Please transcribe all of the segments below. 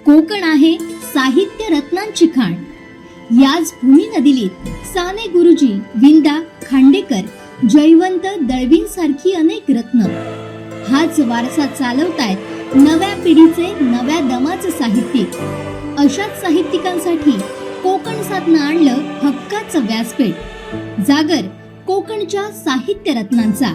कोकण आहे साहित्य रत्नांची खाण. याच भूमी नदीलीत साने गुरुजी, विंदा, खांडेकर, जयवंत दळवींसारखी अनेक रत्न. हाच वारसा चालवतायत नव्या पिढीचे, नव्या दमाचे साहित्यिक. अशाच साहित्यिकांसाठी कोकण साधनं आणलं हक्काचं व्यासपीठ. जागर कोकणच्या साहित्य रत्नांचा.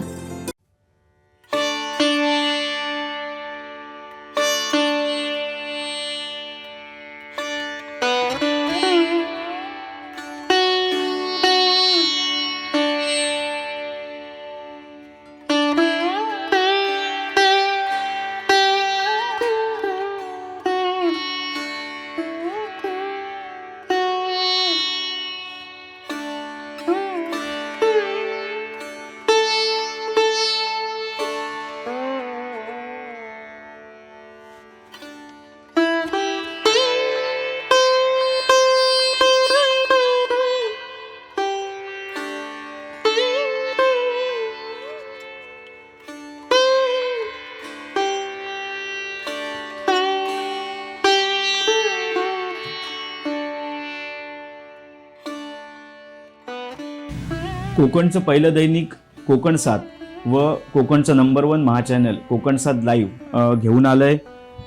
कोकणचं पहिलं दैनिक कोकण 7 व कोकणचं नंबर 1 महाचॅनल कोकण 7 लाईव्ह घेऊन आलंय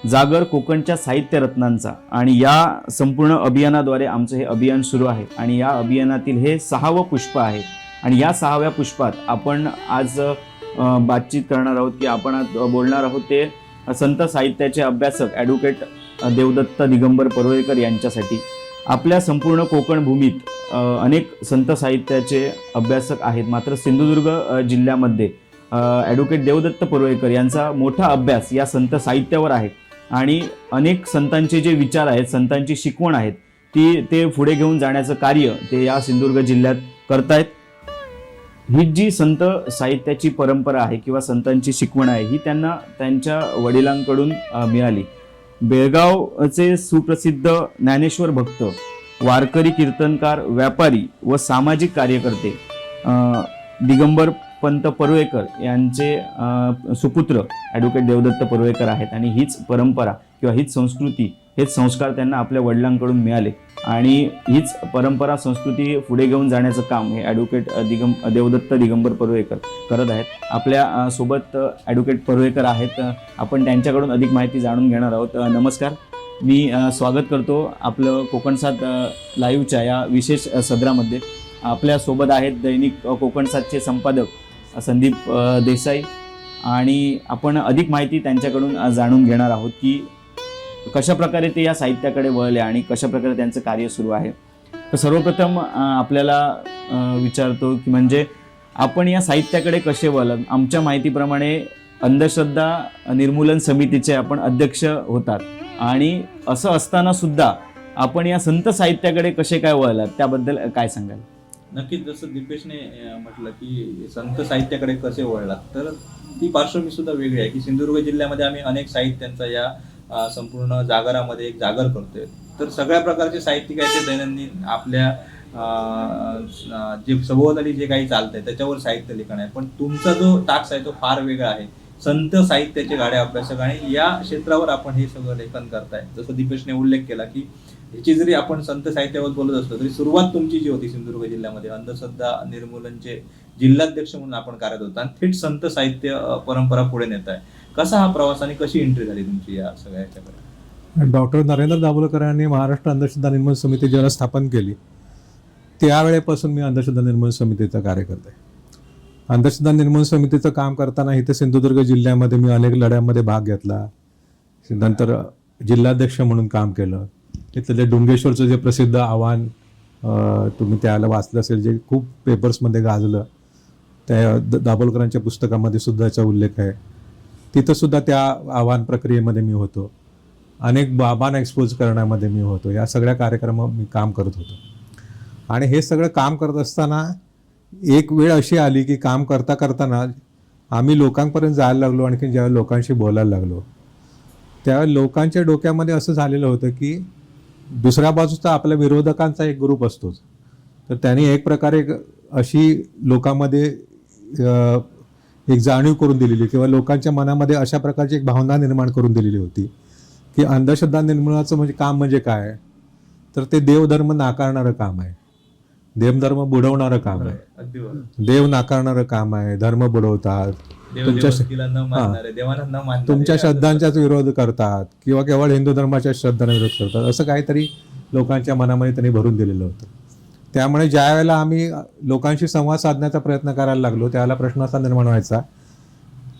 जागर कोकणच्या साहित्य रत्नांचा. आणि या संपूर्ण अभियानाद्वारे आमचं हे अभियान सुरू आहे आणि या अभियानातील हे 6वं पुष्प आहे. आणि या 6व्या पुष्पात आपण आज बातचीत करणार आहोत की आपण आज बोलणार आहोत ते संत साहित्याचे अभ्यासक ॲडव्होकेट देवदत्त दिगंबर परुळेकर यांच्यासाठी. आपल्या संपूर्ण कोकण भूमीत अनेक संत साहित्याचे अभ्यासक आहेत, मात्र सिंधुदुर्ग जिल्ह्यामध्ये ॲडव्होकेट देवदत्त परुळेकर यांचा मोठा अभ्यास या संत साहित्यावर आहे. आणि अनेक संतांचे जे विचार आहेत, संतांची शिकवण आहेत, ते पुढे घेऊन जाण्याचं कार्य ते या सिंधुदुर्ग जिल्ह्यात करतायत. ही जी संत साहित्याची परंपरा आहे किंवा संतांची शिकवण आहे ही त्यांना त्यांच्या वडिलांकडून मिळाली. बेळगावचे सुप्रसिद्ध ज्ञानेश्वर भक्त, वारकरी कीर्तनकार, व्यापारी व सामाजिक कार्यकर्ते दिगंबर पंत परुळेकर यांचे सुपुत्र ॲडव्होकेट देवदत्त परुळेकर आहेत. आणि हीच परंपरा किंवा हीच संस्कृती, हेच संस्कार त्यांना आपल्या वडिलांकडून मिळाले आणि हीच परंपरा संस्कृती पुढे घेऊन जाण्याचं काम हे ॲडव्होकेट देवदत्त दिगंबर परुळेकर करत आहेत. आपल्या सोबत ॲडव्होकेट परुळेकर आहेत. आपण त्यांच्याकडून अधिक माहिती जाणून घेणार आहोत. नमस्कार, मी स्वागत करतो आपलं कोकण 7 लाईव्हच्या या विशेष सदरामध्ये. आपल्यासोबत आहेत दैनिक कोकण 7चे संपादक संदीप देसाई आणि आपण अधिक माहिती त्यांच्याकडून जाणून घेणार आहोत की कशा प्रकारे ते या साहित्याकडे वळले आणि कशा प्रकारे त्यांचं कार्य सुरू आहे. तर सर्वप्रथम आपल्याला विचारतो की म्हणजे आपण या साहित्याकडे कसे वळलात. आमच्या माहितीप्रमाणे अंधश्रद्धा निर्मूलन समितीचे आपण अध्यक्ष होतात आणि असं असताना सुद्धा आपण या संत साहित्याकडे कसे काय वळलात, त्याबद्दल काय सांगाल? नक्कीच, जसं दीपेशने म्हटलं की संत साहित्याकडे कसे वळलात, तर ती पार्श्वभूमी सुद्धा वेगळी आहे की सिंधुदुर्ग जिल्ह्यामध्ये आम्ही अनेक साहित्यांचा या संपूर्ण जागरामध्ये एक जागर करतोय. तर सगळ्या प्रकारचे साहित्यिक आहेत ते दैनंदिन आपल्या जे सभोवताली जे काही चालतंय त्याच्यावर साहित्य लिखाण आहे. पण तुमचा जो टास्क आहे तो फार वेगळा आहे, संत साहित्याचे गाढे अभ्यासक, आणि या क्षेत्रावर आपण हे सगळं लेखन करताय. जसं दीपेशने उल्लेख केला की ह्याची जरी आपण संत साहित्यावर बोलत असलो तरी सुरुवात तुमची जी होती सिंधुदुर्ग जिल्ह्यामध्ये अंधश्रद्धा निर्मूलनचे जिल्हाध्यक्ष म्हणून आपण कार्यरत होता आणि थेट संत साहित्य परंपरा पुढे नेत आहे. कसा हा प्रवास आणि कशी एंट्री झाली तुमची या सगळ्या ह्याच्याकडे? डॉक्टर नरेंद्र दाभोलकर यांनी महाराष्ट्र अंधश्रद्धा निर्मूलन समिती जेव्हा स्थापन केली त्यावेळेपासून मी अंधश्रद्धा निर्मूलन समितीचं कार्य करते. अंधश्रद्धा निर्मूलन समितीचं काम करताना इथे सिंधुदुर्ग जिल्ह्यामध्ये मी अनेक लढ्यांमध्ये भाग घेतला. नंतर जिल्हाध्यक्ष म्हणून काम केलं. तिथलं जे डुंगेश्वरचं जे प्रसिद्ध आव्हान तुम्ही त्याला वाचलं असेल, जे खूप पेपर्समध्ये गाजलं, त्या दाभोलकरांच्या पुस्तकामध्ये सुद्धा याचा उल्लेख आहे. तिथं सुद्धा त्या आव्हान प्रक्रियेमध्ये मी होतो. अनेक बाबांना एक्सपोज करण्यामध्ये मी होतो. या सगळ्या कार्यक्रमात मी काम करत होतो. आणि हे सगळं काम करत असताना एक वेळ अशी आली की काम करता करताना आम्ही लोकांपर्यंत जायला लागलो. आणखी ज्यावेळी लोकांशी बोलायला लागलो त्यावेळी लोकांच्या डोक्यामध्ये असं झालेलं होतं की दुसऱ्या बाजूचा आपल्या विरोधकांचा एक ग्रुप असतोच. तर त्यांनी एक प्रकारे अशी लोकांमध्ये एक जाणीव करून दिलेली किंवा लोकांच्या मनामध्ये अशा प्रकारची एक भावना निर्माण करून दिलेली होती की अंधश्रद्धा निर्मूलनाचं म्हणजे काम म्हणजे काय, तर ते देवधर्म नाकारणारं काम आहे, देवधर्म बुडवणारं काम आहे, अगदी बरोबर. देव नाकारणारं काम आहे, धर्म बुडवतात, तुमच्या देवदेवकीला न मानणारे, देवांना न मानणारे, तुमच्या श्रद्धांचाच विरोध करतात किंवा केवळ हिंदू धर्माच्या श्रद्धांना विरोध करतात, असं काहीतरी लोकांच्या मनामध्ये त्यांनी भरून दिलेलं होतं. त्यामुळे ज्या वेळेला आम्ही लोकांशी संवाद साधण्याचा प्रयत्न करायला लागलो त्यावेळेला प्रश्न असा निर्माण व्हायचा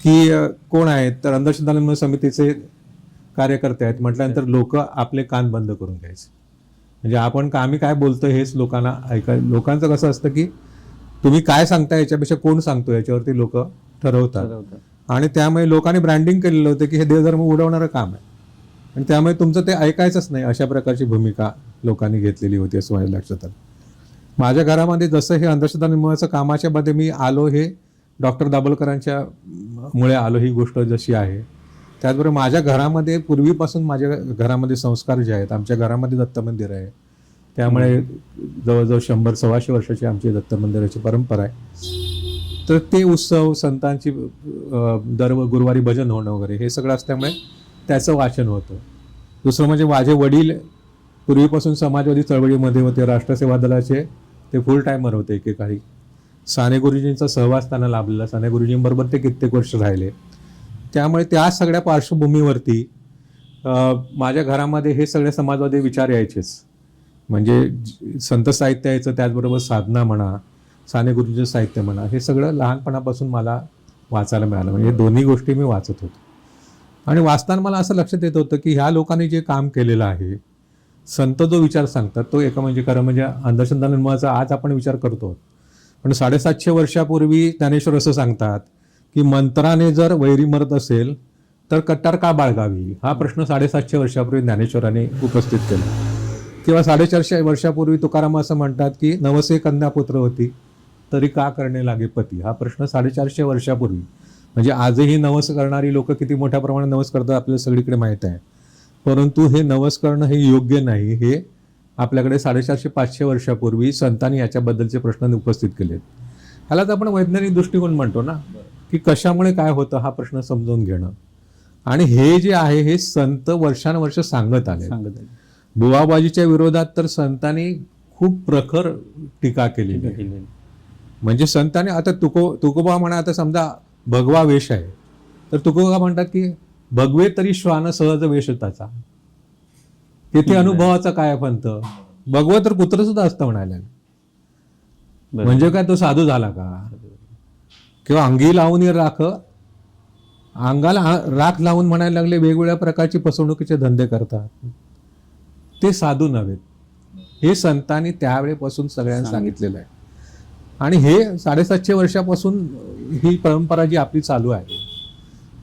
की कोण आहेत, तर अंधश्रद्धा निर्मूलन समितीचे कार्यकर्ते आहेत म्हटल्यानंतर लोक आपले कान बंद करून घ्यायचे. म्हणजे आम्ही काय बोलतो हेच लोकांना लोकांचं कसं असतं की तुम्ही काय सांगता याच्यापेक्षा कोण सांगतो याच्यावरती लोक ठरवतात. आणि त्यामुळे लोकांनी ब्रँडिंग केलेलं होतं की हे देवधर्म उडवणारं काम आहे आणि त्यामुळे तुमचं ते ऐकायचंच नाही, अशा प्रकारची भूमिका लोकांनी घेतलेली होती असं माझ्या लक्षात आलं. माझ्या घरामध्ये जसं हे अंधश्रद्धा निर्मूलनाचं कामाच्या मध्ये मी आलो, हे डॉक्टर दाभोलकरांच्या मुळे आलो, ही गोष्ट जशी आहे. त्याचबरोबर माझ्या घरामध्ये पूर्वीपासून माझ्या घरामध्ये संस्कार जे आहेत, आमच्या घरामध्ये दत्त मंदिर आहे, त्यामुळे जवळजवळ 100-125 वर्षाची आमची दत्त मंदिराची परंपरा आहे. तर ते उत्सव, संतांची दर गुरुवारी भजन होणं वगैरे हे सगळं असल्यामुळे त्याचं वाचन होतं. दुसरं म्हणजे माझे वडील पूर्वीपासून समाजवादी चळवळीमध्ये होते, राष्ट्रसेवा दलाचे ते फुल टायमर होते एकेकाळी. साने गुरुजींचा सहवास त्यांना लाभलेला, साने गुरुजींबरोबर ते कित्येक वर्ष राहिले. त्यामुळे त्या सगळ्या पार्श्वभूमीवरती माझ्या घरामध्ये हे सगळे समाजवादी विचार यायचेच. म्हणजे संत साहित्य यायचं, त्याचबरोबर साधना म्हणा, साने गुरुजींचं साहित्य म्हणा, हे सगळं लहानपणापासून मला वाचायला मिळालं. म्हणजे हे दोन्ही गोष्टी मी वाचत होतो. आणि वाचताना मला असं लक्षात येत होतं की ह्या लोकांनी जे काम केलेलं आहे, संत जो विचार सांगतात तो एका म्हणजे खरं म्हणजे अंधश्रद्धा निर्मूलनाचा आज आपण विचार करतो, पण 750 वर्षापूर्वी ज्ञानेश्वर असं सांगतात की मंत्राने जर वैरी मरत असेल तर कट्टार का बाळगावी, हा प्रश्न 750 वर्षापूर्वी ज्ञानेश्वरांनी उपस्थित केला. किंवा 450 वर्षापूर्वी तुकाराम असं म्हणतात की नवसे कन्या पुत्र होती तरी का करणे लागे पती, हा प्रश्न 450 वर्षापूर्वी. म्हणजे आजही नवस करणारी लोक किती मोठ्या प्रमाणात नवस करतात आपल्याला सगळीकडे माहीत आहे. परंतु हे नवस करणं हे योग्य नाही, हे आपल्याकडे 450-500 वर्षापूर्वी संतांनी याच्याबद्दलचे प्रश्न उपस्थित केलेत. ह्यालाच आपण वैज्ञानिक दृष्टिकोन म्हणतो ना, की कशामुळे काय होतं हा प्रश्न समजून घेणं. आणि हे जे आहे हे संत वर्षानुवर्ष सांगत आले. बुवाबाजीच्या विरोधात तर संतांनी खूप प्रखर टीका केलेली आहे. म्हणजे संतांनी आता तुकोबा म्हणा, आता समजा भगवा वेश आहे तर तुकोबा म्हणतात की भगवे तरी श्वान सहज वेश त्याचा, तिथे अनुभवाचा काय पंत, भगवं तर कुत्र सुद्धा असतं म्हणायला. म्हणजे काय तो साधू झाला का? किंवा अंगी लावून राख, अंगाला राख लावून म्हणायला लागले, वेगवेगळ्या प्रकारची फसवणुकीचे धंदे करतात, ते साधू नव्हेत. हे संतांनी त्यावेळेपासून सगळ्यांना सांगितलेलं आहे. आणि हे 750 वर्षापासून ही परंपरा जी आपली चालू आहे,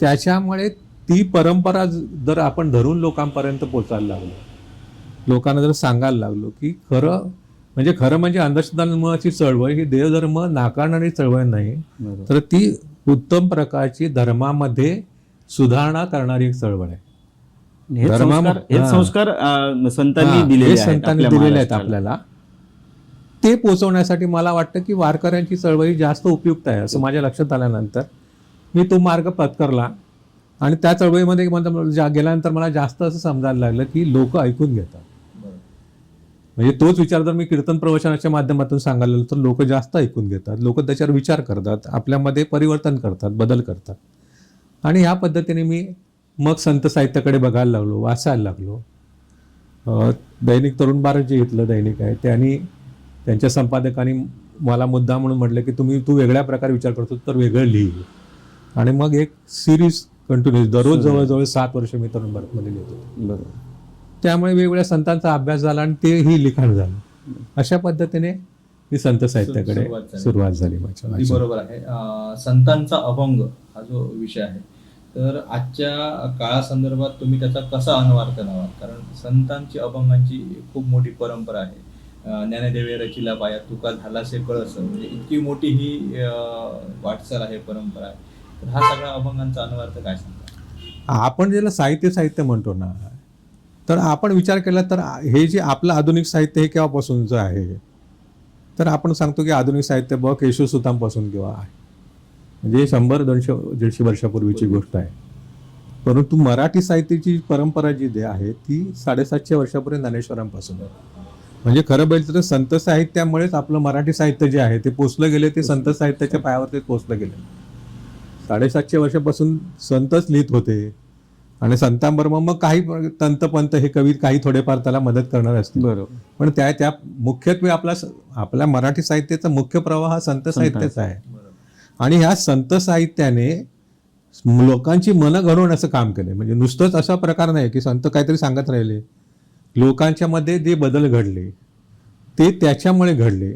त्याच्यामुळे ती परंपरा जर आपण धरून लोकांपर्यंत पोचायला लागलो, लोकांना जर सांगायला लागलो की खरं म्हणजे अंधश्रद्धा निर्मूलनाची चळवळ ही देवधर्म नाकारणारी चळवळ नाही, तर ती उत्तम प्रकारची धर्मामध्ये सुधारणा करणारी एक चळवळ आहे. हे संस्कार संतांनी दिलेले आहेत आपल्याला. ते पोचवण्यासाठी मला वाटतं की वारकऱ्यांची चळवळी जास्त उपयुक्त आहे असं माझ्या लक्षात आल्यानंतर मी तो मार्ग पत्करला. आणि त्या चळवळीमध्ये गेल्यानंतर मला जास्त असं समजायला लागलं की लोक ऐकून घेतात. म्हणजे तोच विचार जर मी कीर्तन प्रवचनाच्या माध्यमातून सांगायला लागलो तर लोक जास्त ऐकून घेतात, लोक त्याच्यावर विचार करतात, आपल्यामध्ये परिवर्तन करतात, बदल करतात. आणि ह्या पद्धतीने मी मग संत साहित्याकडे बघायला लागलो, वाचायला लागलो. दैनिक तरुण भारत जे इथलं दैनिक आहे त्यांच्या संपादकांनी मला मुद्दा म्हणून म्हटलं की तू वेगळ्या प्रकारे विचार करतो तर वेगळं लिही. आणि मग एक सिरीज कंटिन्यूस दररोज जवळजवळ 7 वर्ष मी तरुण भारतमध्ये लिहितो. त्यामुळे वेगवेगळ्या संतांचा अभ्यास झाला आणि तेही लिखाण झालं. अशा पद्धतीने ही संत साहित्याकडे सुरुवात झाली माझ्या. बरोबर आहे. संतांचा अभंग हा जो विषय आहे, तर आजच्या काळासंदर्भात तुम्ही त्याचा कसा अनुवाद करावा? कारण संतांची अभंगांची खूप मोठी परंपरा आहे. ज्ञानदेवे रचिला पाया तुका झालासे कळस, म्हणजे इतकी मोठी ही वाटचाल आहे, परंपरा आहे. तर हा सगळा अभंगांचा अनुवाद काय सांगता? आपण ज्याला साहित्य म्हणतो ना, तर आपण विचार केला तर हे जे आपलं आधुनिक साहित्य हे केव्हापासूनचं आहे, तर आपण सांगतो की आधुनिक साहित्य केशवसुतांपासून किंवा आहे, म्हणजे 100-200-150 वर्षापूर्वीची गोष्ट आहे. परंतु मराठी साहित्याची परंपरा जी आहे ती 750 वर्षापूर्वी ज्ञानेश्वरांपासून आहे. म्हणजे खरं बघितलं तर संत साहित्यामुळेच आपलं मराठी साहित्य जे आहे ते पोचलं गेले, ते संत साहित्याच्या पायावरती पोचलं गेले. 750 वर्षापासून संतच लिहित होते आणि संतांबरोबर मग काही तंतपंत हे कवी काही थोडेफार त्याला मदत करणार असतील. बरोबर. पण त्या मुख्यत्वे आपल्या मराठी साहित्याचा मुख्य प्रवाह हा संत साहित्याचा आहे. आणि ह्या संत साहित्याने लोकांची मनं घडवण्याचं काम केलं. म्हणजे नुसतंच असा प्रकार नाही की संत काहीतरी सांगत राहिले. लोकांच्या मध्ये जे बदल घडले ते त्याच्यामुळे घडले.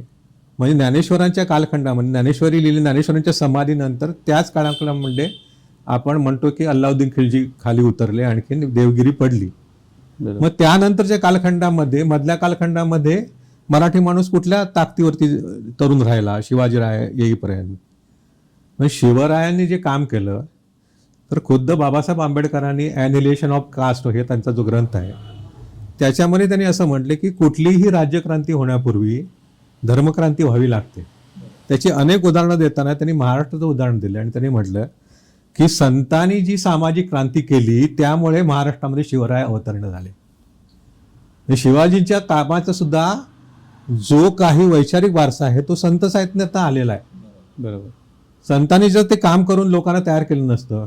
म्हणजे ज्ञानेश्वरांच्या कालखंडामध्ये ज्ञानेश्वरी लिहिली, ज्ञानेश्वरांच्या समाधीनंतर त्याच कालखंडामध्ये आपण म्हणतो की अल्लाउद्दीन खिलजी खाली उतरले, आणखी देवगिरी पडली. बरोबर. मग त्यानंतरच्या कालखंडामध्ये, मधल्या कालखंडामध्ये मराठी माणूस कुठल्या ताकदीवरती तरुण राहिला शिवाजीराय येईपर्यंत. म्हणजे शिवरायांनी जे काम केलं तर खुद्द बाबासाहेब आंबेडकरांनी ॲनिलेशन ऑफ कास्ट हे त्यांचा जो ग्रंथ आहे त्याच्यामध्ये त्यांनी असं म्हटले की कुठलीही राज्यक्रांती होण्यापूर्वी धर्मक्रांती व्हावी लागते. त्याची अनेक उदाहरणं देताना त्यांनी महाराष्ट्राचं उदाहरण दिलं आणि त्यांनी म्हटलं की संतांनी जी सामाजिक क्रांती केली त्यामुळे महाराष्ट्रामध्ये शिवराय अवतरण झाले. शिवाजींच्या कामाचा सुद्धा जो काही वैचारिक वारसा आहे तो संत साहित्यात आलेला आहे. बरोबर. संतांनी जर ते काम करून लोकांना तयार केलं नसतं,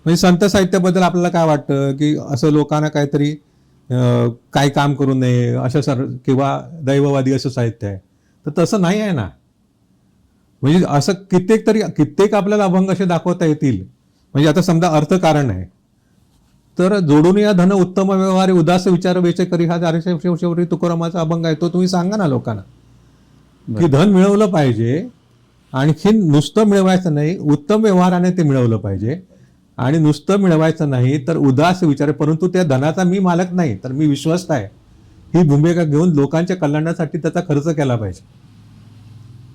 म्हणजे संत साहित्याबद्दल आपल्याला काय वाटतं की असं लोकांना काहीतरी काही काम करू नये असं किंवा दैववादी असं साहित्य आहे, तर तसं नाही आहे ना. म्हणजे असं कित्येक आपल्याला अभंग असे दाखवता येतील. म्हणजे आता समजा अर्थकारण आहे तर जोडून या धन उत्तम व्यवहार उदास विचार वेचे करी हा शेवटी तुकोरामाचा अभंग आहे. तो तुम्ही सांगा ना लोकांना की धन मिळवलं पाहिजे, आणखी नुसतं मिळवायचं नाही, उत्तम व्यवहाराने ते मिळवलं पाहिजे. आणि नुसतं मिळवायचं नाही तर उदास विचार, परंतु त्या धनाचा मी मालक नाही तर मी विश्वस्त आहे ही भूमिका घेऊन लोकांच्या कल्याणासाठी त्याचा खर्च केला पाहिजे.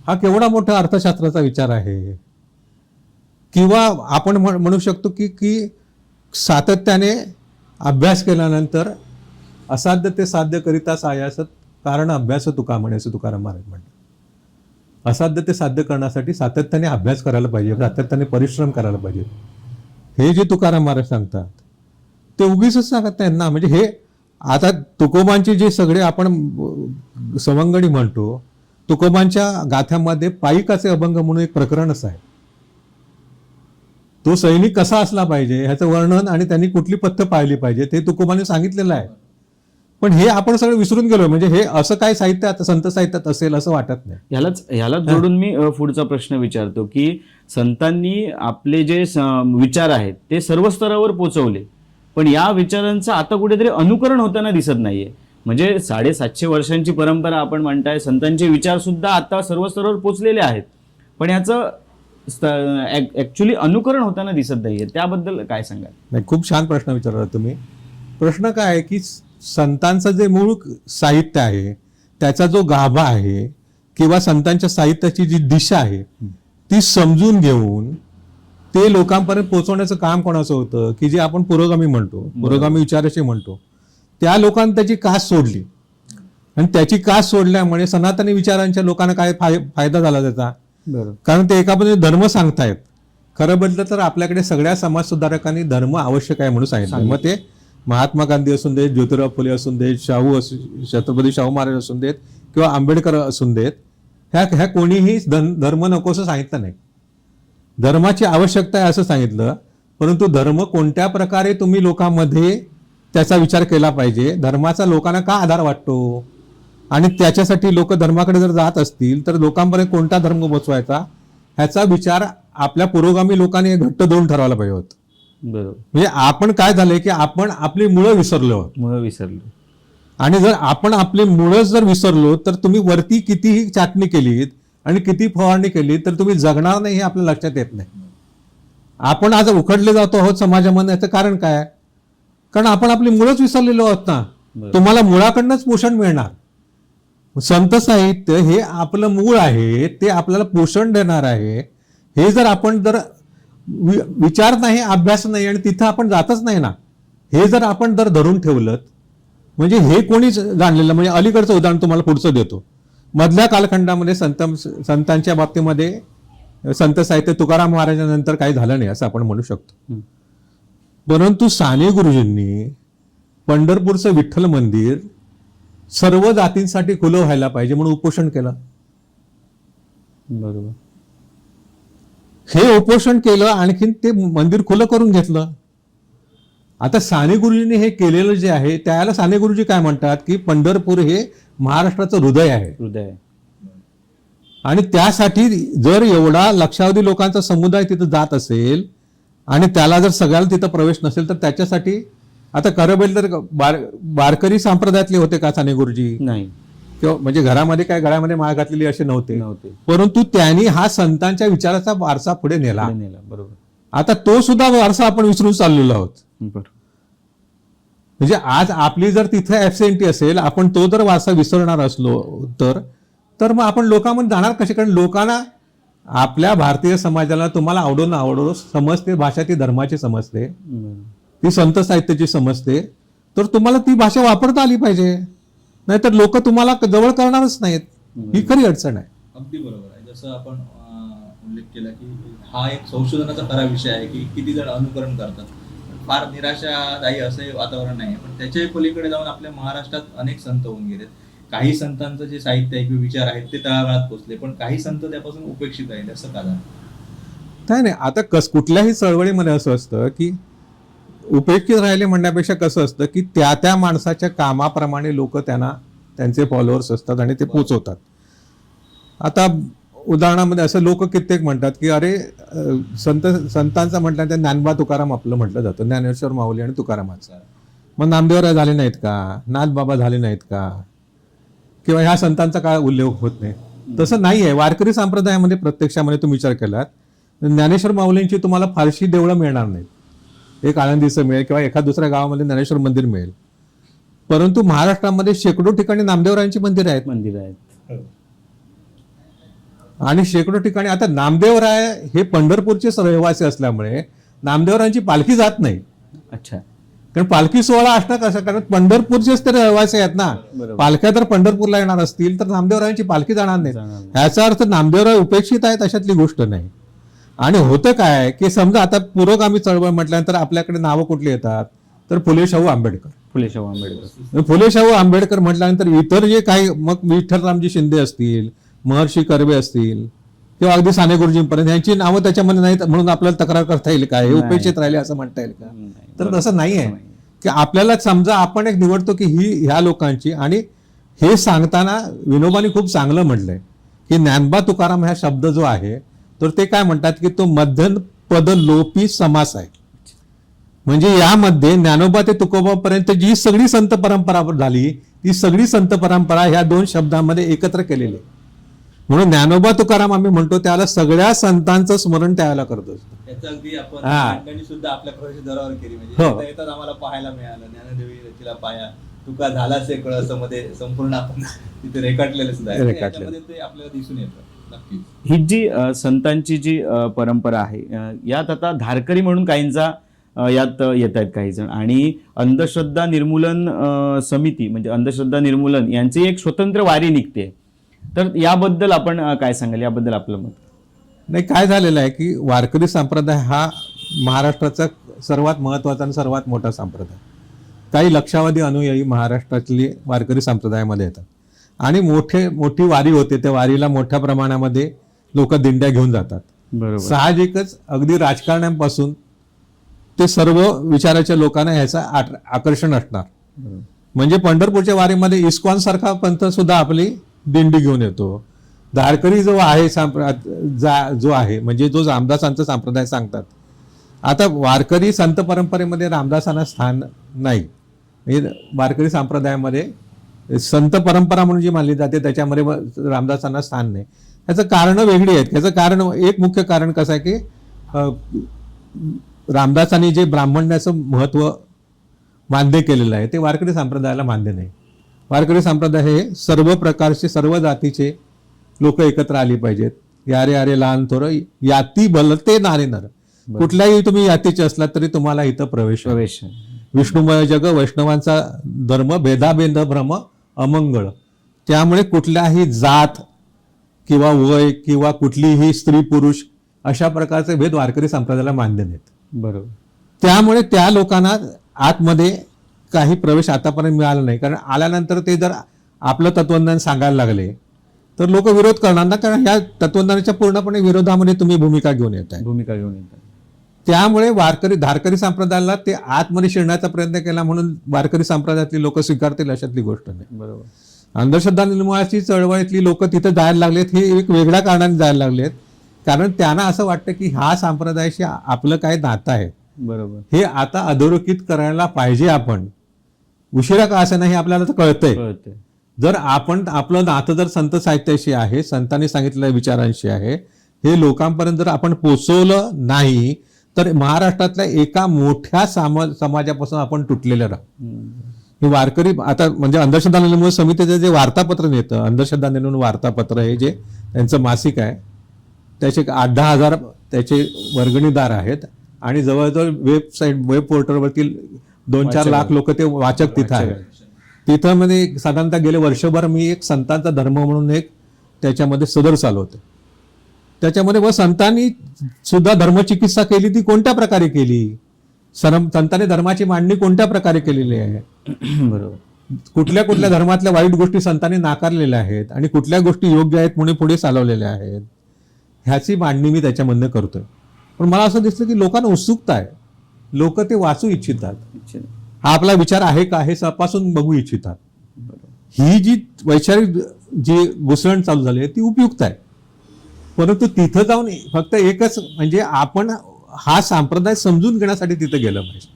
हा केवढा मोठा अर्थशास्त्राचा विचार आहे. किंवा आपण म्हणू शकतो की सातत्याने अभ्यास केल्यानंतर असाध्य ते साध्य करिता सायासत कारण अभ्यास तुका म्हणे, असं तुकाराम महाराज म्हणतात. असाध्य ते साध्य करण्यासाठी सातत्याने अभ्यास करायला पाहिजे, सातत्याने परिश्रम करायला पाहिजे. हे जे तुकाराम महाराज सांगतात ते उगीच सांगत नाही ना. म्हणजे हे आता तुकोबांचे जे सगळे आपण सवंगडी म्हणतो, तुकोबांच्या गाथ्यामध्ये पायिकाचे अभंग म्हणून एक प्रकरणच आहे. तो सैनिक कसा असला पाहिजे ह्याचं वर्णन आणि त्यांनी कुठली पथ्य पाळली पाहिजे ते तुकोबांनी सांगितलेलं आहे. पण हे आपण सगळं विसरून गेलो. म्हणजे हे असं काय साहित्य आता संत साहित्यात असेल असं वाटत नाही. ह्यालाच जोडून मी पुढचा प्रश्न विचारतो की संतांनी आपले जे विचार आहेत ते सर्व स्तरावर पोहोचवले, पण या विचारांचं आता कुठेतरी अनुकरण होताना दिसत नाहीये. म्हणजे 750 वर्षांची परंपरा आपण म्हणताय, संतांचे विचार सुद्धा आता सर्व स्तरावर पोहोचलेले आहेत, पण याचं ऍक्च्युली अनुकरण होताना दिसत नाहीये. त्याबद्दल काय सांगाल? नाही, खूप छान प्रश्न विचारला तुम्ही. प्रश्न काय आहे की संतांचं जे मूळ साहित्य आहे त्याचा जो गाभा आहे किंवा संतांच्या साहित्याची जी दिशा आहे ती समजून घेऊन ते लोकांपर्यंत पोहोचवण्याचं काम कोणाचं होतं की जे आपण पुरोगामी म्हणतो, पुरोगामी विचाराचे म्हणतो. त्या लोकांनी त्याची कास सोडली आणि त्याची कास सोडल्यामुळे सनातनी विचारांच्या लोकांना काय फायदा झाला त्याचा. कारण ते एका बाजूने धर्म सांगतायत. खरं बदलं तर आपल्याकडे सगळ्या समाज सुधारकांनी धर्म आवश्यक आहे म्हणून सांगितलं. मग ते महात्मा गांधी असून देत, ज्योतिराव फुले असून देत, छत्रपती शाहू महाराज असून देत किंवा आंबेडकर असून देत, ह्या कोणीही धर्म नको असं सांगितलं नाही. धर्माची आवश्यकता आहे असं सांगितलं. परंतु धर्म कोणत्या प्रकारे तुम्ही लोकांमध्ये त्याचा विचार केला पाहिजे, धर्माचा लोकांना का आधार वाटतो आणि त्याच्यासाठी लोक धर्माकडे जर जात असतील तर लोकांपर्यंत कोणता धर्म पोचवायचा ह्याचा विचार आपल्या पुरोगामी लोकांनी घट्ट धरून ठरवायला पाहिजे होतं. बरोबर. म्हणजे आपण काय झालंय की आपण आपली मुळं विसरलो आहोत. आणि जर आपण आपली मुळं जर विसरलो तर तुम्ही वरती कितीही चाटणी केलीत आणि किती फवारणी केली तर तुम्ही जगणार नाही हे आपल्या लक्षात येत नाही. आपण आज उखडले जातो आहोत समाजामध्ये, याचं कारण काय? कारण आपण आपली मुळंच विसरलेलो आहोत ना. तुम्हाला मुळाकडनंच पोषण मिळणार. संत साहित्य हे आपलं मूळ आहे, ते आपल्याला पोषण देणार आहे. हे जर आपण जर विचार नाही, अभ्यास नाही आणि तिथं आपण जातच नाही ना, हे जर आपण जर धरून ठेवलं म्हणजे हे कोणीच जाणलेलं. म्हणजे अलीकडचं उदाहरण तुम्हाला पुढचं देतो. मधल्या कालखंडामध्ये संतांच्या बाबतीमध्ये संत साहित्य तुकाराम महाराजांनंतर काही झालं नाही असं आपण म्हणू शकतो. परंतु साने गुरुजींनी पंढरपूरचं विठ्ठल मंदिर सर्व जातींसाठी खुलं व्हायला पाहिजे म्हणून उपोषण केलं. बरोबर. हे उपोषण केलं, आणखीन ते मंदिर खुलं करून घेतलं. आता साने गुरुजींनी हे केलेलं जे आहे त्याला साने गुरुजी काय म्हणतात की पंढरपूर हे महाराष्ट्राचं हृदय आहे. हृदय. आणि त्यासाठी जर एवढा लक्षावधी लोकांचा समुदाय तिथं जात असेल आणि त्याला जर सगळ्याला तिथं प्रवेश नसेल तर त्याच्यासाठी आता करबेल तर वारकरी संप्रदायातले होते का साने गुरुजी? नाही. किंवा म्हणजे घरामध्ये काय गळ्यामध्ये माळ घातलेली असे नव्हते. परंतु त्यांनी हा संतांच्या विचाराचा वारसा पुढे नेला. बरोबर. आता तो सुद्धा वारसा आपण विसरून चाललेलो आहोत. बरोबर. म्हणजे आज आपली जर तिथे ऍबसेंटी असेल, आपण तो जर वारसा विसरणार असलो तर मग आपण लोकांमध्ये जाणार कसे? कारण लोकांना आपल्या भारतीय समाजाला तुम्हाला आवडो ना आवडो समजते, भाषा ती धर्माची समजते, ती संत साहित्याची समजते, तर तुम्हाला ती भाषा वापरता आली पाहिजे, नाहीतर लोक तुम्हाला जवळ करणारच नाहीत. ही खरी अडचण आहे. अगदी बरोबर आहे. जसं आपण उल्लेख केला की हा एक संशोधनाचा खरा विषय आहे की किती जण अनुकरण करतात. फार निराशादायी असे वातावरण नाही, पण त्याच्याही पलीकडे जाऊन आपल्या महाराष्ट्रात अनेक संत होऊन गेलेत. काही संतांचं जे साहित्य आहे किंवा विचार आहेत ते तळागाळात पोहोचले, पण काही संत त्यापासून उपेक्षित आहेत. असं का झालं? नाही, आता कुठल्याही चळवळीमध्ये असं असतं की उपेक्षित राहिले म्हणण्यापेक्षा कसं असतं की त्या माणसाच्या कामाप्रमाणे लोक त्यांना त्यांचे फॉलोअर्स असतात आणि ते पोचवतात. आता उदाहरणामध्ये असं लोक कित्येक म्हणतात की अरे संतांचं म्हटलं तर ज्ञानबा तुकाराम आपलं म्हटलं जातं, ज्ञानेश्वर माऊली आणि तुकारामाचं. मग नामदेवराय झाले नाहीत का? नाथबाबा झाले नाहीत का? किंवा ह्या संतांचा काय उल्लेख होत नाही? तसं नाही आहे. वारकरी संप्रदायामध्ये प्रत्यक्षामध्ये तुम्ही विचार केलात, ज्ञानेश्वर माऊलींची तुम्हाला फारशी देवळं मिळणार नाहीत. एक आळंदीचं मिळेल किंवा एखाद दुसऱ्या गावामध्ये ज्ञानेश्वर मंदिर मिळेल, परंतु महाराष्ट्रामध्ये शेकडो ठिकाणी नामदेवरायांची मंदिर आहेत. आणि शेकडो ठिकाणी आता नामदेवराय हे पंढरपूरचे रहिवासी असल्यामुळे नामदेवरायांची पालखी जात नाही. अच्छा. कारण पालखी सोहळा असणार कसं? कारण पंढरपूरचेच ते रहिवासी आहेत ना. पालख्या जर पंढरपूरला येणार असतील तर नामदेवरायांची पालखी जाणार नाही. याचा अर्थ नामदेवराय उपेक्षित आहेत अशातली गोष्ट नाही. आणि होतं काय की समजा आता पुरोगामी चळवळ म्हटल्यानंतर आपल्याकडे नावं कुठली येतात? तर फुले शाहू आंबेडकर. फुले शाहू आंबेडकर म्हटल्यानंतर इतर जे काही मग विठ्ठलरामजी शिंदे असतील, महर्षी कर्वे असतील किंवा अगदी साने गुरुजींपर्यंत यांची नावं त्याच्यामध्ये नाहीत म्हणून आपल्याला तक्रार करता येईल का? हे उपेक्षित राहिले असं म्हणता येईल का? तर तसं नाही आहे की आपल्याला समजा आपण एक निवडतो की ह्या लोकांची. आणि हे सांगताना विनोबांनी खूप चांगलं म्हटलंय की ज्ञानबा तुकाराम हा शब्द जो आहे तर ते काय म्हणतात की तो मध्यपद लोपी समास आहे. म्हणजे यामध्ये ज्ञानोबा ते तुकोबापर्यंत जी सगळी संत परंपरा झाली ती सगळी संत परंपरा ह्या दोन शब्दांमध्ये एकत्र केलेली. म्हणून ज्ञानोबा तुकाराम आम्ही म्हणतो त्याला सगळ्या संतांचं स्मरण त्यावेळेला करतो. त्याचं अगदी आपण सुद्धा आपल्या प्रवेश दरावर केली. म्हणजे येतात आम्हाला पाहायला मिळालं ज्ञानदेवी रचिला पाया तुका झाला से कळ असं मध्ये संपूर्ण आपण तिथे रेखाटलेलं सुद्धा आहे. त्याच्यामध्ये ते आपल्याला दिसून येतं. ही जी संतांची जी परंपरा आहे यात आता धारकरी म्हणून काहींचा यात येत आहेत काही जण, आणि अंधश्रद्धा निर्मूलन समिती म्हणजे अंधश्रद्धा निर्मूलन यांची एक स्वतंत्र वारी निघते. तर याबद्दल आपण काय सांगाल? याबद्दल आपलं मत? नाही, काय झालेलं आहे की वारकरी संप्रदाय हा महाराष्ट्राचा सर्वात महत्वाचा आणि सर्वात मोठा संप्रदाय. काही लक्षावधी अनुयायी महाराष्ट्रातली वारकरी संप्रदायामध्ये येतात आणि मोठी वारी होते. त्या वारीला मोठ्या प्रमाणामध्ये लोक दिंड्या घेऊन जातात. साहजिकच अगदी राजकारण्यांपासून ते सर्व विचाराच्या लोकांना ह्याचं आकर्षण असणार. म्हणजे पंढरपूरच्या वारीमध्ये इस्कॉन सारखा पंथ सुद्धा आपली दिंडी घेऊन येतो. धारकरी जो आहे जो आहे म्हणजे जो रामदासांचा संप्रदाय सांगतात. आता वारकरी संत परंपरेमध्ये रामदासांना स्थान नाही. म्हणजे वारकरी संप्रदायामध्ये संत परंपरा म्हणून जी मानली जाते त्याच्यामध्ये रामदासांना स्थान नाही. याचं कारण वेगळी आहेत. याचं कारण एक मुख्य कारण कसं आहे की रामदासांनी जे ब्राह्मण्याचं महत्व मान्य केलेलं आहे ते वारकरी संप्रदायाला मान्य नाही. वारकरी संप्रदाय हे सर्व प्रकारचे सर्व जातीचे लोक एकत्र आली पाहिजेत. यारे यारे लहान थोर याती भलते नारे नर. कुठल्याही तुम्ही यातीचे असलात तरी तुम्हाला इथं प्रवेश. विष्णुमय जग वैष्णवांचा धर्म भेदाभेद भ्रम अमंगळ. त्यामुळे कुठल्याही जात किंवा वय किंवा कुठलीही स्त्री पुरुष अशा प्रकारचे भेद वारकरी संप्रदायाला मान्य नाहीत. बरोबर. त्यामुळे त्या लोकांना आतमध्ये काही प्रवेश आतापर्यंत मिळाला नाही. कारण आल्यानंतर ते जर आपलं तत्वज्ञान सांगायला लागले तर लोक विरोध करणार ना, कारण ह्या तत्वज्ञानाच्या पूर्णपणे विरोधामध्ये तुम्ही भूमिका घेऊन येत आहे. भूमिका घेऊन येतात. त्यामुळे धारकरी संप्रदायाला ते आतमध्ये शिरण्याचा प्रयत्न केला म्हणून वारकरी संप्रदायातली लोक स्वीकारतील अशातली गोष्ट नाही. बरोबर. अंधश्रद्धा निर्मूलनाची चळवळीतली लोक तिथे जायला लागलेत, हे एक वेगळ्या कारणाने जायला लागलेत. कारण त्यांना असं वाटतं की हा संप्रदायाशी आपलं काय नातं आहे, बरोबर. हे आता अधोरेखित करायला पाहिजे. आपण उशिरा का असं नाही आपल्याला तर कळतंय. कळतंय. जर आपण आपलं नातं जर संत साहित्याशी आहे, संतांनी सांगितलेल्या विचारांशी आहे, हे लोकांपर्यंत जर आपण पोचवलं नाही तर महाराष्ट्रातल्या एका मोठ्या समाजापासून आपण तुटलेलं राहू. हे वारकरी आता म्हणजे अंधश्रद्धा निर्मूलन समितीचं जे वार्तापत्र येतं, अंधश्रद्धा निर्मूलन वार्तापत्र हे जे त्यांचं मासिक आहे, त्याचे 8-10 हजार त्याचे वर्गणीदार आहेत आणि जवळजवळ वेब पोर्टलवरती 2-4 लाख लोक ते वाचक तिथं आहेत. तिथं मध्ये साधारणतः गेले वर्षभर मी एक संतांचा धर्म म्हणून एक त्याच्यामध्ये सदर चालवतो. त्याच्यामध्ये व संतांनी सुद्धा धर्मचिकित्सा केली, ती कोणत्या प्रकारे केली, संतांनी धर्माची मांडणी कोणत्या प्रकारे केलेली आहे, बरोबर. कुठल्या कुठल्या धर्मातल्या वाईट गोष्टी संतांनी नाकारलेल्या आहेत आणि कुठल्या गोष्टी योग्य आहेत म्हणून पुढे चालवलेल्या आहेत, ह्याची मांडणी मी त्याच्यामधनं करतोय. पण मला असं दिसलं की लोकांना उत्सुकता आहे, लोक ते वाचू इच्छितात, हा आपला विचार आहे का हे तपासून बघू इच्छितात. ही जी वैचारिक जी घुसळण चालू झाली आहे ती उपयुक्त आहे. परंतु तिथं जाऊन फक्त एकच म्हणजे आपण हा संप्रदाय समजून घेण्यासाठी तिथं गेलं पाहिजे.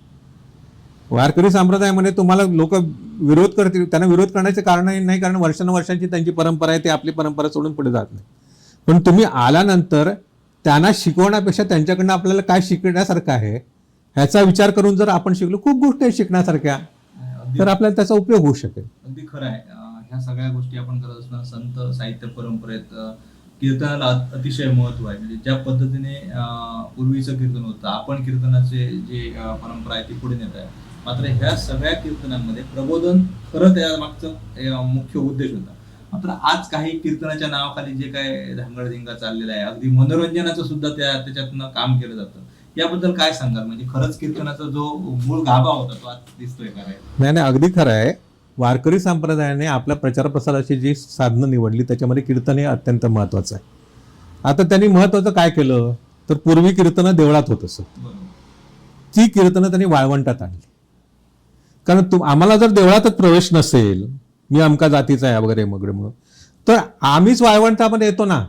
वारकरी संप्रदायामध्ये तुम्हाला लोक विरोध करतील, त्यांना विरोध करण्याचे कारण नाही, कारण वर्षानुवर्षांची त्यांची परंपरा आहे, ते आपली परंपरा सोडून पुढे जात नाही. पण तुम्ही आल्यानंतर त्यांना शिकवण्यापेक्षा त्यांच्याकडनं आपल्याला काय शिकण्यासारखं आहे ह्याचा विचार करून जर आपण शिकलो, खूप गोष्टी आहेत शिकण्यासारख्या, तर आपल्याला त्याचा उपयोग होऊ शकेल. अगदी खरं आहे. ह्या सगळ्या गोष्टी आपण करत असताना संत साहित्य परंपरेत कीर्तनाला अतिशय महत्व आहे. म्हणजे ज्या पद्धतीने पूर्वीचं कीर्तन होतं, आपण कीर्तनाचे जे परंपरा आहे ती पुढे नेत आहे. मात्र ह्या सगळ्या कीर्तनांमध्ये प्रबोधन खरं त्या मागचं मुख्य उद्देश होता. मात्र आज काही कीर्तनाच्या नावाखाली जे काय धांगडधिंगा चाललेला आहे, अगदी मनोरंजनाचं सुद्धा त्याच्यातनं काम केलं जातं. याबद्दल काय सांगाल? म्हणजे खरंच कीर्तनाचा जो मूळ गाभा होता तो आज दिसतोय का? नाही, अगदी खरं आहे. वारकरी संप्रदायाने आपल्या प्रचार प्रसाराची जी साधनं निवडली त्याच्यामध्ये कीर्तन हे अत्यंत महत्वाचं आहे. आता त्यांनी महत्वाचं काय केलं तर पूर्वी कीर्तनं देवळात होत असत, ती कीर्तनं त्यांनी वाळवंटात आणली. कारण आम्हाला जर देवळातच प्रवेश नसेल, मी अमका जातीचा आहे वगैरे म्हणून, तर आम्हीच वाळवंटामध्ये येतो ना,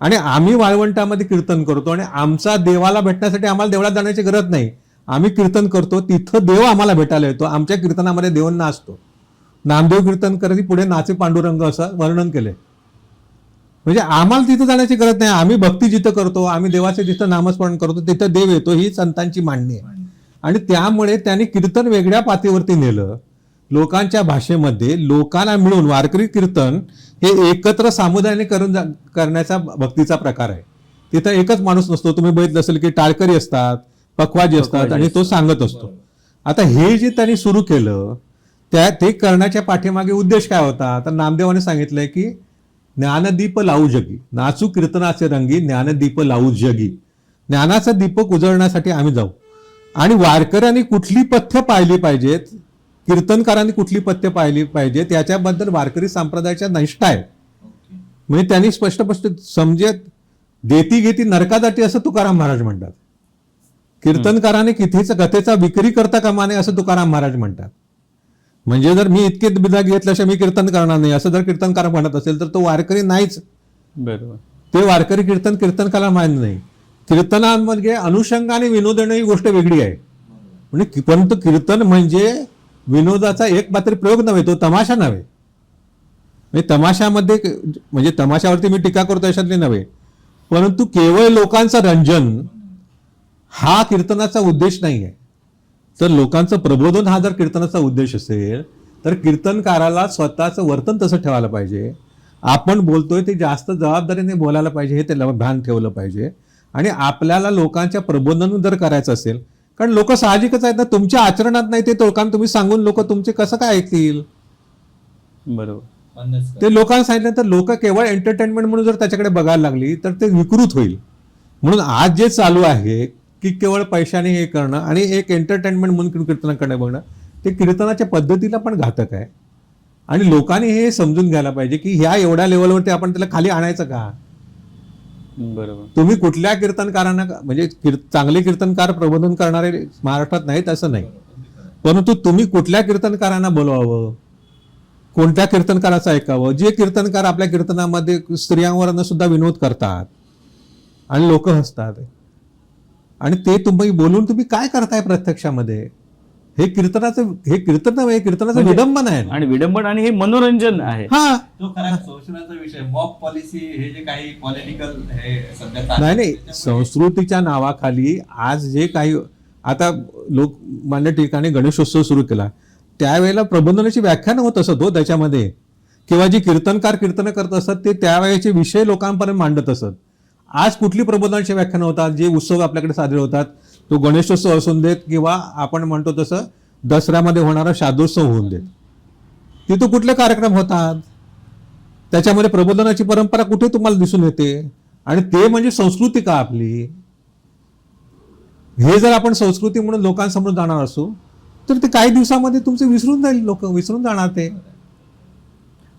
आणि आम्ही वाळवंटामध्ये कीर्तन करतो आणि आमचा देवाला भेटण्यासाठी आम्हाला देवळात जाण्याची गरज नाही. आम्ही कीर्तन करतो, तिथं देव आम्हाला भेटायला येतो. आमच्या कीर्तनामध्ये देव नाचतो. नामदेव कीर्तन करती पुढे नाचे पांडुरंग असं वर्णन केलंय. म्हणजे आम्हाला तिथं जाण्याची गरज नाही. आम्ही भक्ती जिथं करतो, आम्ही देवाचे जिथं नामस्मरण करतो तिथं देव येतो, ही संतांची मांडणी आहे. आणि त्यामुळे त्यांनी कीर्तन वेगळ्या पातळीवरती नेलं, लोकांच्या भाषेमध्ये लोकांना मिळून. वारकरी कीर्तन हे एकत्र सामुदायाने करण्याचा भक्तीचा प्रकार आहे. तिथं एकच माणूस नसतो. तुम्ही बघितलं असेल की टाळकरी असतात, पखवाजी असतात आणि तो सांगत असतो. आता हे जे त्यांनी सुरू केलं ते करण्याच्या पाठीमागे उद्देश काय होता तर नामदेवाने सांगितलंय की ज्ञानदीप लावू जगी, नाचू कीर्तनाचे रंगी, ज्ञानदीप लावू जगी. ज्ञानाचा दीपक उजळण्यासाठी आम्ही जाऊ. आणि वारकऱ्यांनी कुठली पथ्य पाळली पाहिजेत, कीर्तनकारांनी कुठली पथ्य पाळली पाहिजेत, याच्याबद्दल वारकरी संप्रदायाच्या निष्ठा आहे. म्हणजे त्यांनी स्पष्ट समजेत देती घेती नरका जाती असं तुकाराम महाराज म्हणतात. कीर्तनकाराने कथेचा विक्री करता कामा नये असं तुकाराम महाराज म्हणतात. म्हणजे जर मी इतके बिदा घेतल्याशिवाय मी कीर्तन करणार नाही असं जर कीर्तनकार म्हणत असेल तर तो वारकरी नाहीच. बरोबर. ते वारकरी कीर्तनकाला मान्य नाही. कीर्तनामध्ये अनुषंगाने विनोद ही गोष्ट वेगळी आहे. म्हणजे परंतु कीर्तन म्हणजे विनोदाचा एक मात्र प्रयोग नव्हे, तो तमाशा नव्हे. म्हणजे तमाशामध्ये म्हणजे तमाशावरती मी टीका करतो अशातली नव्हे, परंतु केवळ लोकांचं रंजन हा कीर्तनाचा उद्देश नाही आहे. तर लोकांचं प्रबोधन हा जर कीर्तनाचा उद्देश असेल तर कीर्तनकाराला स्वतःचं वर्तन तसं ठेवायला पाहिजे. आपण बोलतोय ते जास्त जबाबदारीने बोलायला पाहिजे हे त्याला भान ठेवलं पाहिजे. आणि आपल्याला लोकांच्या प्रबोधन जर करायचं असेल, कारण लोक साहजिकच आहेत ना, तुमच्या आचरणात नाही ते लोकांना तुम्ही सांगून लोक तुमचे कसं काय ऐकतील. बरोबर. ते लोकांना सांगितलं तर लोक केवळ एंटरटेनमेंट म्हणून जर त्याच्याकडे बघायला लागली तर ते विकृत होईल. म्हणून आज जे चालू आहे की केवळ पैशाने हे करणं आणि एक एंटरटेनमेंट म्हणून कीर्तनाकडे बघणं, ते कीर्तनाच्या पद्धतीला पण घातक आहे. आणि लोकांनी हे समजून घ्यायला पाहिजे की ह्या एवढ्या लेवलवरती आपण त्याला खाली आणायचं का. बरोबर. तुम्ही कुठल्या कीर्तनकारांना म्हणजे चांगले कीर्तनकार प्रबोधन करणारे महाराष्ट्रात नाहीत असं नाही, परंतु तुम्ही कुठल्या कीर्तनकारांना बोलवावं, कोणत्या कीर्तनकाराचं ऐकावं. जे कीर्तनकार आपल्या कीर्तनामध्ये स्त्रियांवर सुद्धा विनोद करतात आणि लोक हसतात, आणि ते तुम्ही बोलून तुम्ही काय करताय प्रत्यक्षामध्ये. हे कीर्तनाचं विडंबन आहे. आणि विडंबन आणि हे मनोरंजन आहे. हा तो खरा संशोधनाचा विषय मॉब पॉलिसी हे जे काही पॉलिटिकल हे सध्या नाही, संस्कृतीच्या नावाखाली आज जे काही आता लोकमान्य ठिकाणी गणेशोत्सव सुरू केला, त्यावेळेला प्रबंधनाची व्याख्यानं होत असत हो त्याच्यामध्ये, किंवा जे कीर्तनकार कीर्तन करत असत ते त्यावेळेचे विषय लोकांपर्यंत मांडत असत. आज कुठली प्रबोधनाची व्याख्यानं होतात, जे उत्सव आपल्याकडे साजरे होतात, तो गणेशोत्सव असून देत किंवा आपण म्हणतो तसं दसऱ्यामध्ये होणारा शारदोत्सव होऊन देत, तिथं कुठले कार्यक्रम होतात, त्याच्यामध्ये प्रबोधनाची परंपरा कुठे तुम्हाला दिसून येते. आणि ते म्हणजे संस्कृती का आपली. हे जर आपण संस्कृती म्हणून लोकांसमोर जाणार असू तर ते काही दिवसामध्ये तुमचे विसरून जाईल, लोक विसरून जाणार ते.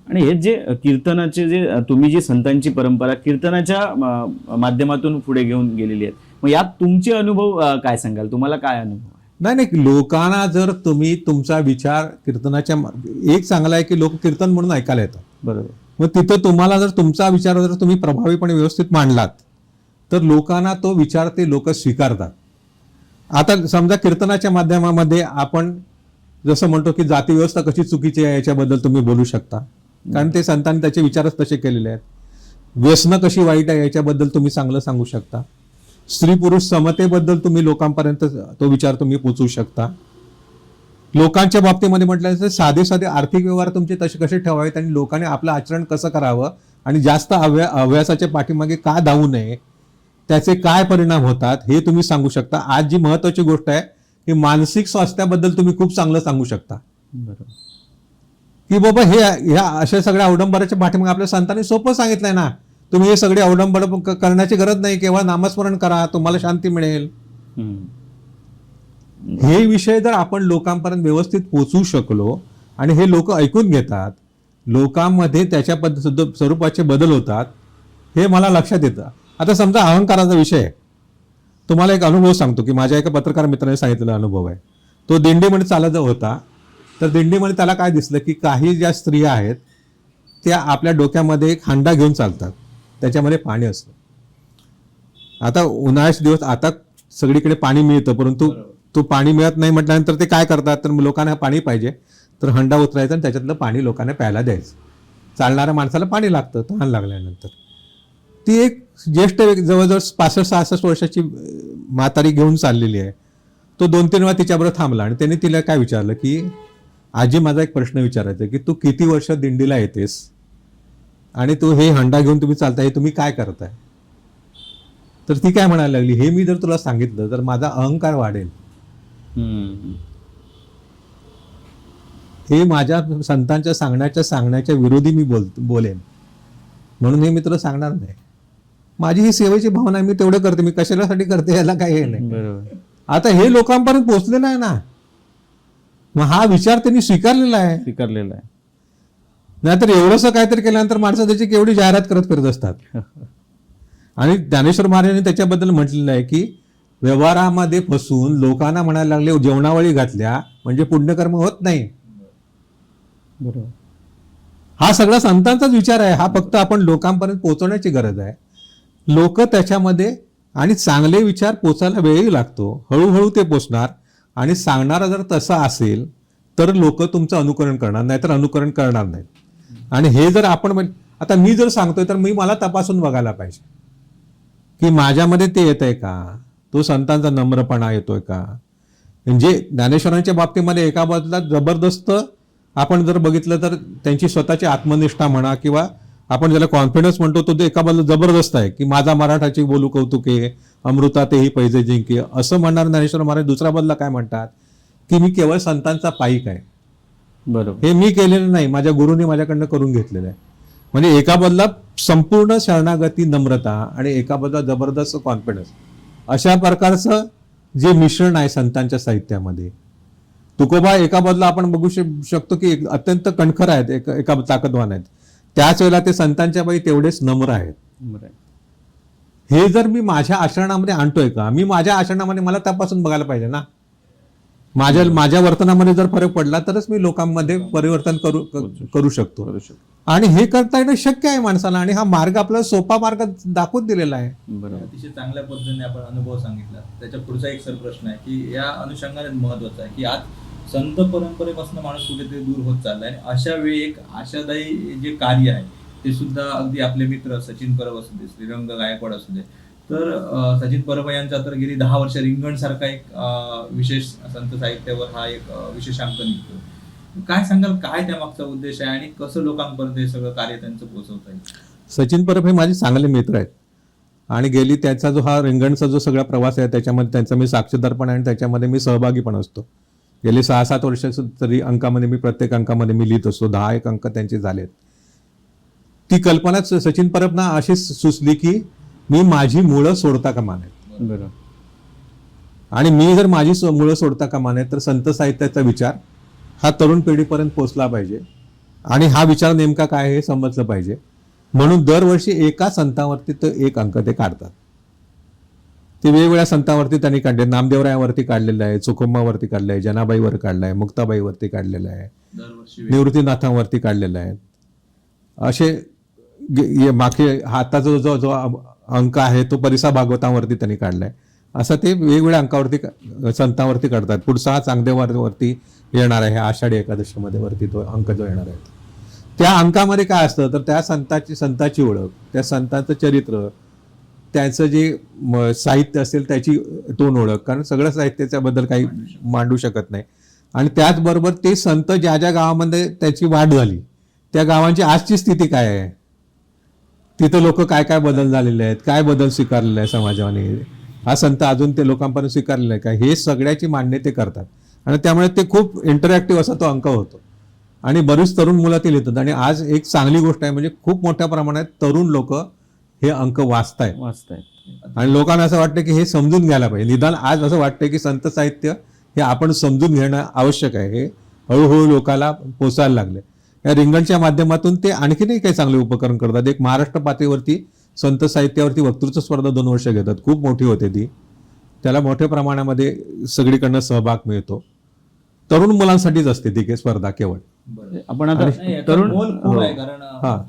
आणि हे जे कीर्तनाचे जे तुम्ही जी संतांची परंपरा कीर्तनाच्या माध्यमातून पुढे घेऊन गेलेली आहेत, मग यात तुमचे अनुभव काय सांगाल, तुम्हाला काय अनुभव आहे? नाही, लोकांना जर तुम्ही तुमचा विचार कीर्तनाच्या एक चांगला आहे की लोक कीर्तन म्हणून ऐकायला येतात. बरोबर. मग तिथं तुम्हाला जर तुमचा विचार जर तुम्ही प्रभावीपणे व्यवस्थित मांडलात तर लोकांना तो विचार ते लोक स्वीकारतात. आता समजा कीर्तनाच्या माध्यमामध्ये आपण जसं म्हणतो की जाती व्यवस्था कशी चुकीची आहे याच्याबद्दल तुम्ही बोलू शकता, कारण ते संतांनी त्याचे विचारच तसे केलेले आहेत. व्यसनं कशी वाईट आहे याच्याबद्दल तुम्ही चांगलं सांगू शकता. स्त्री पुरुष समतेबद्दल तुम्ही लोकांपर्यंत तो विचार तुम्ही पोचवू शकता. लोकांच्या बाबतीमध्ये म्हटलं तर साधे साधे आर्थिक व्यवहार तुमचे तसे कसे ठेवावेत आणि लोकांनी आपलं आचरण कसं करावं आणि जास्त अभ्यासाच्या पाठीमागे का धावू नये, त्याचे काय परिणाम होतात हे तुम्ही सांगू शकता. आज जी महत्वाची गोष्ट आहे की मानसिक स्वास्थ्याबद्दल तुम्ही खूप चांगलं सांगू शकता. बरोबर. की बाबा ह्या अशा सगळ्या अवडंबराच्या पाठीमागे आपल्या संतांनी सोपं सांगितलंय ना, तुम्ही हे सगळे अवडंबर करण्याची गरज नाही, केवळ नामस्मरण करा, तुम्हाला शांती मिळेल. हे विषय जर आपण लोकांपर्यंत व्यवस्थित पोचवू शकलो आणि हे लोक ऐकून घेतात, लोकांमध्ये त्याच्या स्वरूपाचे बदल होतात, हे मला लक्षात येतं. आता समजा अहंकाराचा विषय आहे, तुम्हाला एक अनुभव सांगतो की माझ्या एका पत्रकार मित्राने सांगितलेला अनुभव आहे. तो दिंडीमध्ये चालत होता, तर दिंडीमध्ये त्याला काय दिसलं की काही ज्या स्त्रिया आहेत त्या आपल्या डोक्यामध्ये एक हांडा घेऊन चालतात, त्याच्यामध्ये पाणी असतं. आता उन्हाळ्याचे दिवस, आता सगळीकडे पाणी मिळतं, परंतु तो पाणी मिळत नाही म्हटल्यानंतर ते काय करतात, तर लोकांना पाणी पाहिजे तर हंडा उतरायचा आणि त्याच्यातलं पाणी लोकांना प्यायला द्यायचं. चालणाऱ्या माणसाला पाणी लागतं तहान लागल्यानंतर. ती एक ज्येष्ठ जवळजवळ 65-66 वर्षाची म्हातारी घेऊन चाललेली आहे. तो 2-3 वेळा तिच्याबरोबर थांबला आणि त्याने तिला काय विचारलं की आजी, माझा एक प्रश्न विचारायचा की तू किती वर्ष दिंडीला येतेस आणि तू हे हंडा घेऊन तुम्ही चालताय, हे तुम्ही काय करताय. तर ती काय म्हणायला लागली, हे मी जर तुला सांगितलं तर माझा अहंकार वाढेल, हे माझ्या संतांच्या सांगण्याच्या विरोधी मी बोलेन, म्हणून हे मी तुला सांगणार नाही. माझी ही सेवेची भावना आहे, मी तेवढं करते, मी कशासाठी करते याला काही हे नाही. बरोबर. आता हे लोकांपर्यंत पोहोचलेलं आहे ना, मग हा विचार त्यांनी स्वीकारलेला आहे. नाहीतर एवढंसं काहीतरी केल्यानंतर माणसं त्याची केवढी जाहिरात करत फिरत असतात. आणि ज्ञानेश्वर महाराजांनी त्याच्याबद्दल म्हटलेलं आहे की व्यवहारामध्ये फसून लोकांना म्हणायला लागले जेवणावळी घातल्या म्हणजे पुण्यकर्म होत नाही. बरोबर. हा सगळा संतांचाच विचार आहे. हा फक्त आपण लोकांपर्यंत पोहोचवण्याची गरज आहे. लोक त्याच्यामध्ये आणि चांगले विचार पोचायला वेळही लागतो, हळूहळू ते पोचणार. आणि सांगणारा जर तसा असेल तर लोक तुमचं अनुकरण करणार, नाहीतर अनुकरण करणार नाहीत. आणि हे जर आपण आता मी जर सांगतोय तर मला तपासून बघायला पाहिजे की माझ्यामध्ये ते येत आहे का, तो संतांचा नम्रपणा येतोय का. म्हणजे ज्ञानेश्वरांच्या बाबतीमध्ये एका बाजूला जबरदस्त आपण जर बघितलं तर त्यांची स्वतःची आत्मनिष्ठा म्हणा किंवा आपण ज्याला कॉन्फिडन्स म्हणतो तो एका बाजूला जबरदस्त आहे की माझा मराठाची बोलू कौतुके, अमृता तेही पैजे जिंके असं म्हणणार ज्ञानेश्वर महाराज. दुसऱ्या बाजूला काय म्हणतात की मी केवळ संतांचा पाईक आहे, बरोबर, हे मी केलेलं नाही, माझ्या गुरुने माझ्याकडनं करून घेतलेलं आहे. म्हणजे एका बाजूला संपूर्ण शरणागती नम्रता आणि एका बाजूला जबरदस्त कॉन्फिडन्स. अशा प्रकारचं जे मिश्रण आहे संतांच्या साहित्यामध्ये, तुकोबा एका बाजूला आपण बघू शकतो की अत्यंत कणखर आहेत, एका ताकदवान आहेत, त्याच वेळेला ते संतांच्या बाई तेवढेच नम्र आहेत. हे जर मी माझ्या आचरणामध्ये आणतोय का, मी माझ्या आचरणामध्ये मला तपासून बघायला पाहिजे ना. माझ्या वर्तनामध्ये जर फरक पडला तरच मी लोकांमध्ये परिवर्तन करू शकतो. आणि हे करता येणं शक्य आहे माणसाला, आणि हा मार्ग आपल्याला सोपा मार्ग दाखवून दिलेला आहे. अतिशय चांगल्या पद्धतीने आपण अनुभव सांगितला. त्याच्या पुढचा एक सर प्रश्न आहे की या अनुषंगाने महत्वाचा आहे की आज संत परंपरेपासून माणूस कुठेतरी दूर होत चाललाय, आणि अशा वेळी एक आशादायी जे कार्य आहे ते सुद्धा अगदी आपले मित्र सचिन परब असू दे, श्रीरंग गायकवाड असू दे, तर सचिन परब यांचा तर गेली 10 वर्ष रिंगण सारखा एक विशेष संत साहित्यावर हा एक विशेषांक निघतो. काय सांगाल, काय त्यामागचा उद्देश आहे आणि कसं लोकांपर्यंत हे सगळं कार्य त्यांचं पोहोचवता येईल? सचिन परब हे माझे चांगले मित्र आहेत, आणि गेली त्याचा जो हा रिंगणचा जो सगळा प्रवास आहे त्याच्यामध्ये त्यांचा मी साक्षीदार पण आहे आणि त्याच्यामध्ये मी सहभागी पण असतो. गेली 6-7 वर्ष तरी अंकामध्ये मी प्रत्येक अंकामध्ये मी लिहित असतो. 10 अंक त्यांचे झालेत. ती कल्पना सचिन परबना अशी सुचली की मी माझी मुळं सोडता कामा नयेत. बरोबर. आणि मी जर माझी मुळं सोडता कामा नयेत तर संत साहित्याचा विचार हा तरुण पिढीपर्यंत पोहोचला पाहिजे, आणि हा विचार नेमका काय हे समजलं पाहिजे. म्हणून दरवर्षी एका संतावरती तो एक अंक ते काढतात. ते वेगवेगळ्या संतांवरती त्यांनी काढले. नामदेवरायावरती काढलेलं आहे, चोखोम्मावरती काढलं आहे, जनाबाईवर काढलं आहे, मुक्ताबाईवरती काढलेलं आहे, निवृत्तीनाथांवरती काढलेलं आहे. असे मागे हाताचा जो अंक आहे तो परिसा भागवतांवरती त्यांनी काढलाय. असं ते वेगवेगळ्या अंकावरती संतांवरती काढतात. पुढचा हा चांगदेवावरती येणार आहे, आषाढी एकादशीमध्ये वरती तो अंक जो येणार आहे. त्या अंकामध्ये काय असतं तर त्या संताची ओळख, त्या संतांचं चरित्र, त्याचं जे साहित्य असेल त्याची तोंड ओळख, कारण सगळं साहित्याच्या बद्दल काही मांडू शकत नाही. आणि त्याचबरोबर ते संत ज्या ज्या गावामध्ये त्याची वाढ झाली त्या गावांची आजची स्थिती काय आहे, तिथं लोक काय काय बदल झालेले आहेत, काय बदल स्वीकारलेले आहे समाजाने, हा संत अजून ते लोकांपर्यंत स्वीकारलेला आहे का, हे सगळ्याची मांडणी ते करतात. आणि त्यामुळे ते खूप इंटरॅक्टिव्ह असा तो अंक होतो, आणि बरीच तरुण मुलं ते लिहितात. आणि आज एक चांगली गोष्ट आहे म्हणजे खूप मोठ्या प्रमाणात तरुण लोक हे अंक वाचतायत. आणि लोकांना असं वाटतं की हे समजून घ्यायला पाहिजे. निदान आज असं वाटतं की संत साहित्य हे आपण समजून घेणं आवश्यक आहे. हे हळूहळू लोकांना पोचायला लागले. या रिंगणच्या माध्यमातून ते आणखीनही काही चांगले उपकरण करतात. एक महाराष्ट्र पातळीवरती संत साहित्यावरती वक्तृत्व स्पर्धा 2 वर्ष घेतात. खूप मोठी होते ती. त्याला मोठ्या प्रमाणामध्ये सगळीकडनं सहभाग मिळतो. तरुण मुलांसाठीच असते ती स्पर्धा केवळ. आपण आता तरुण खूप आहे, कारण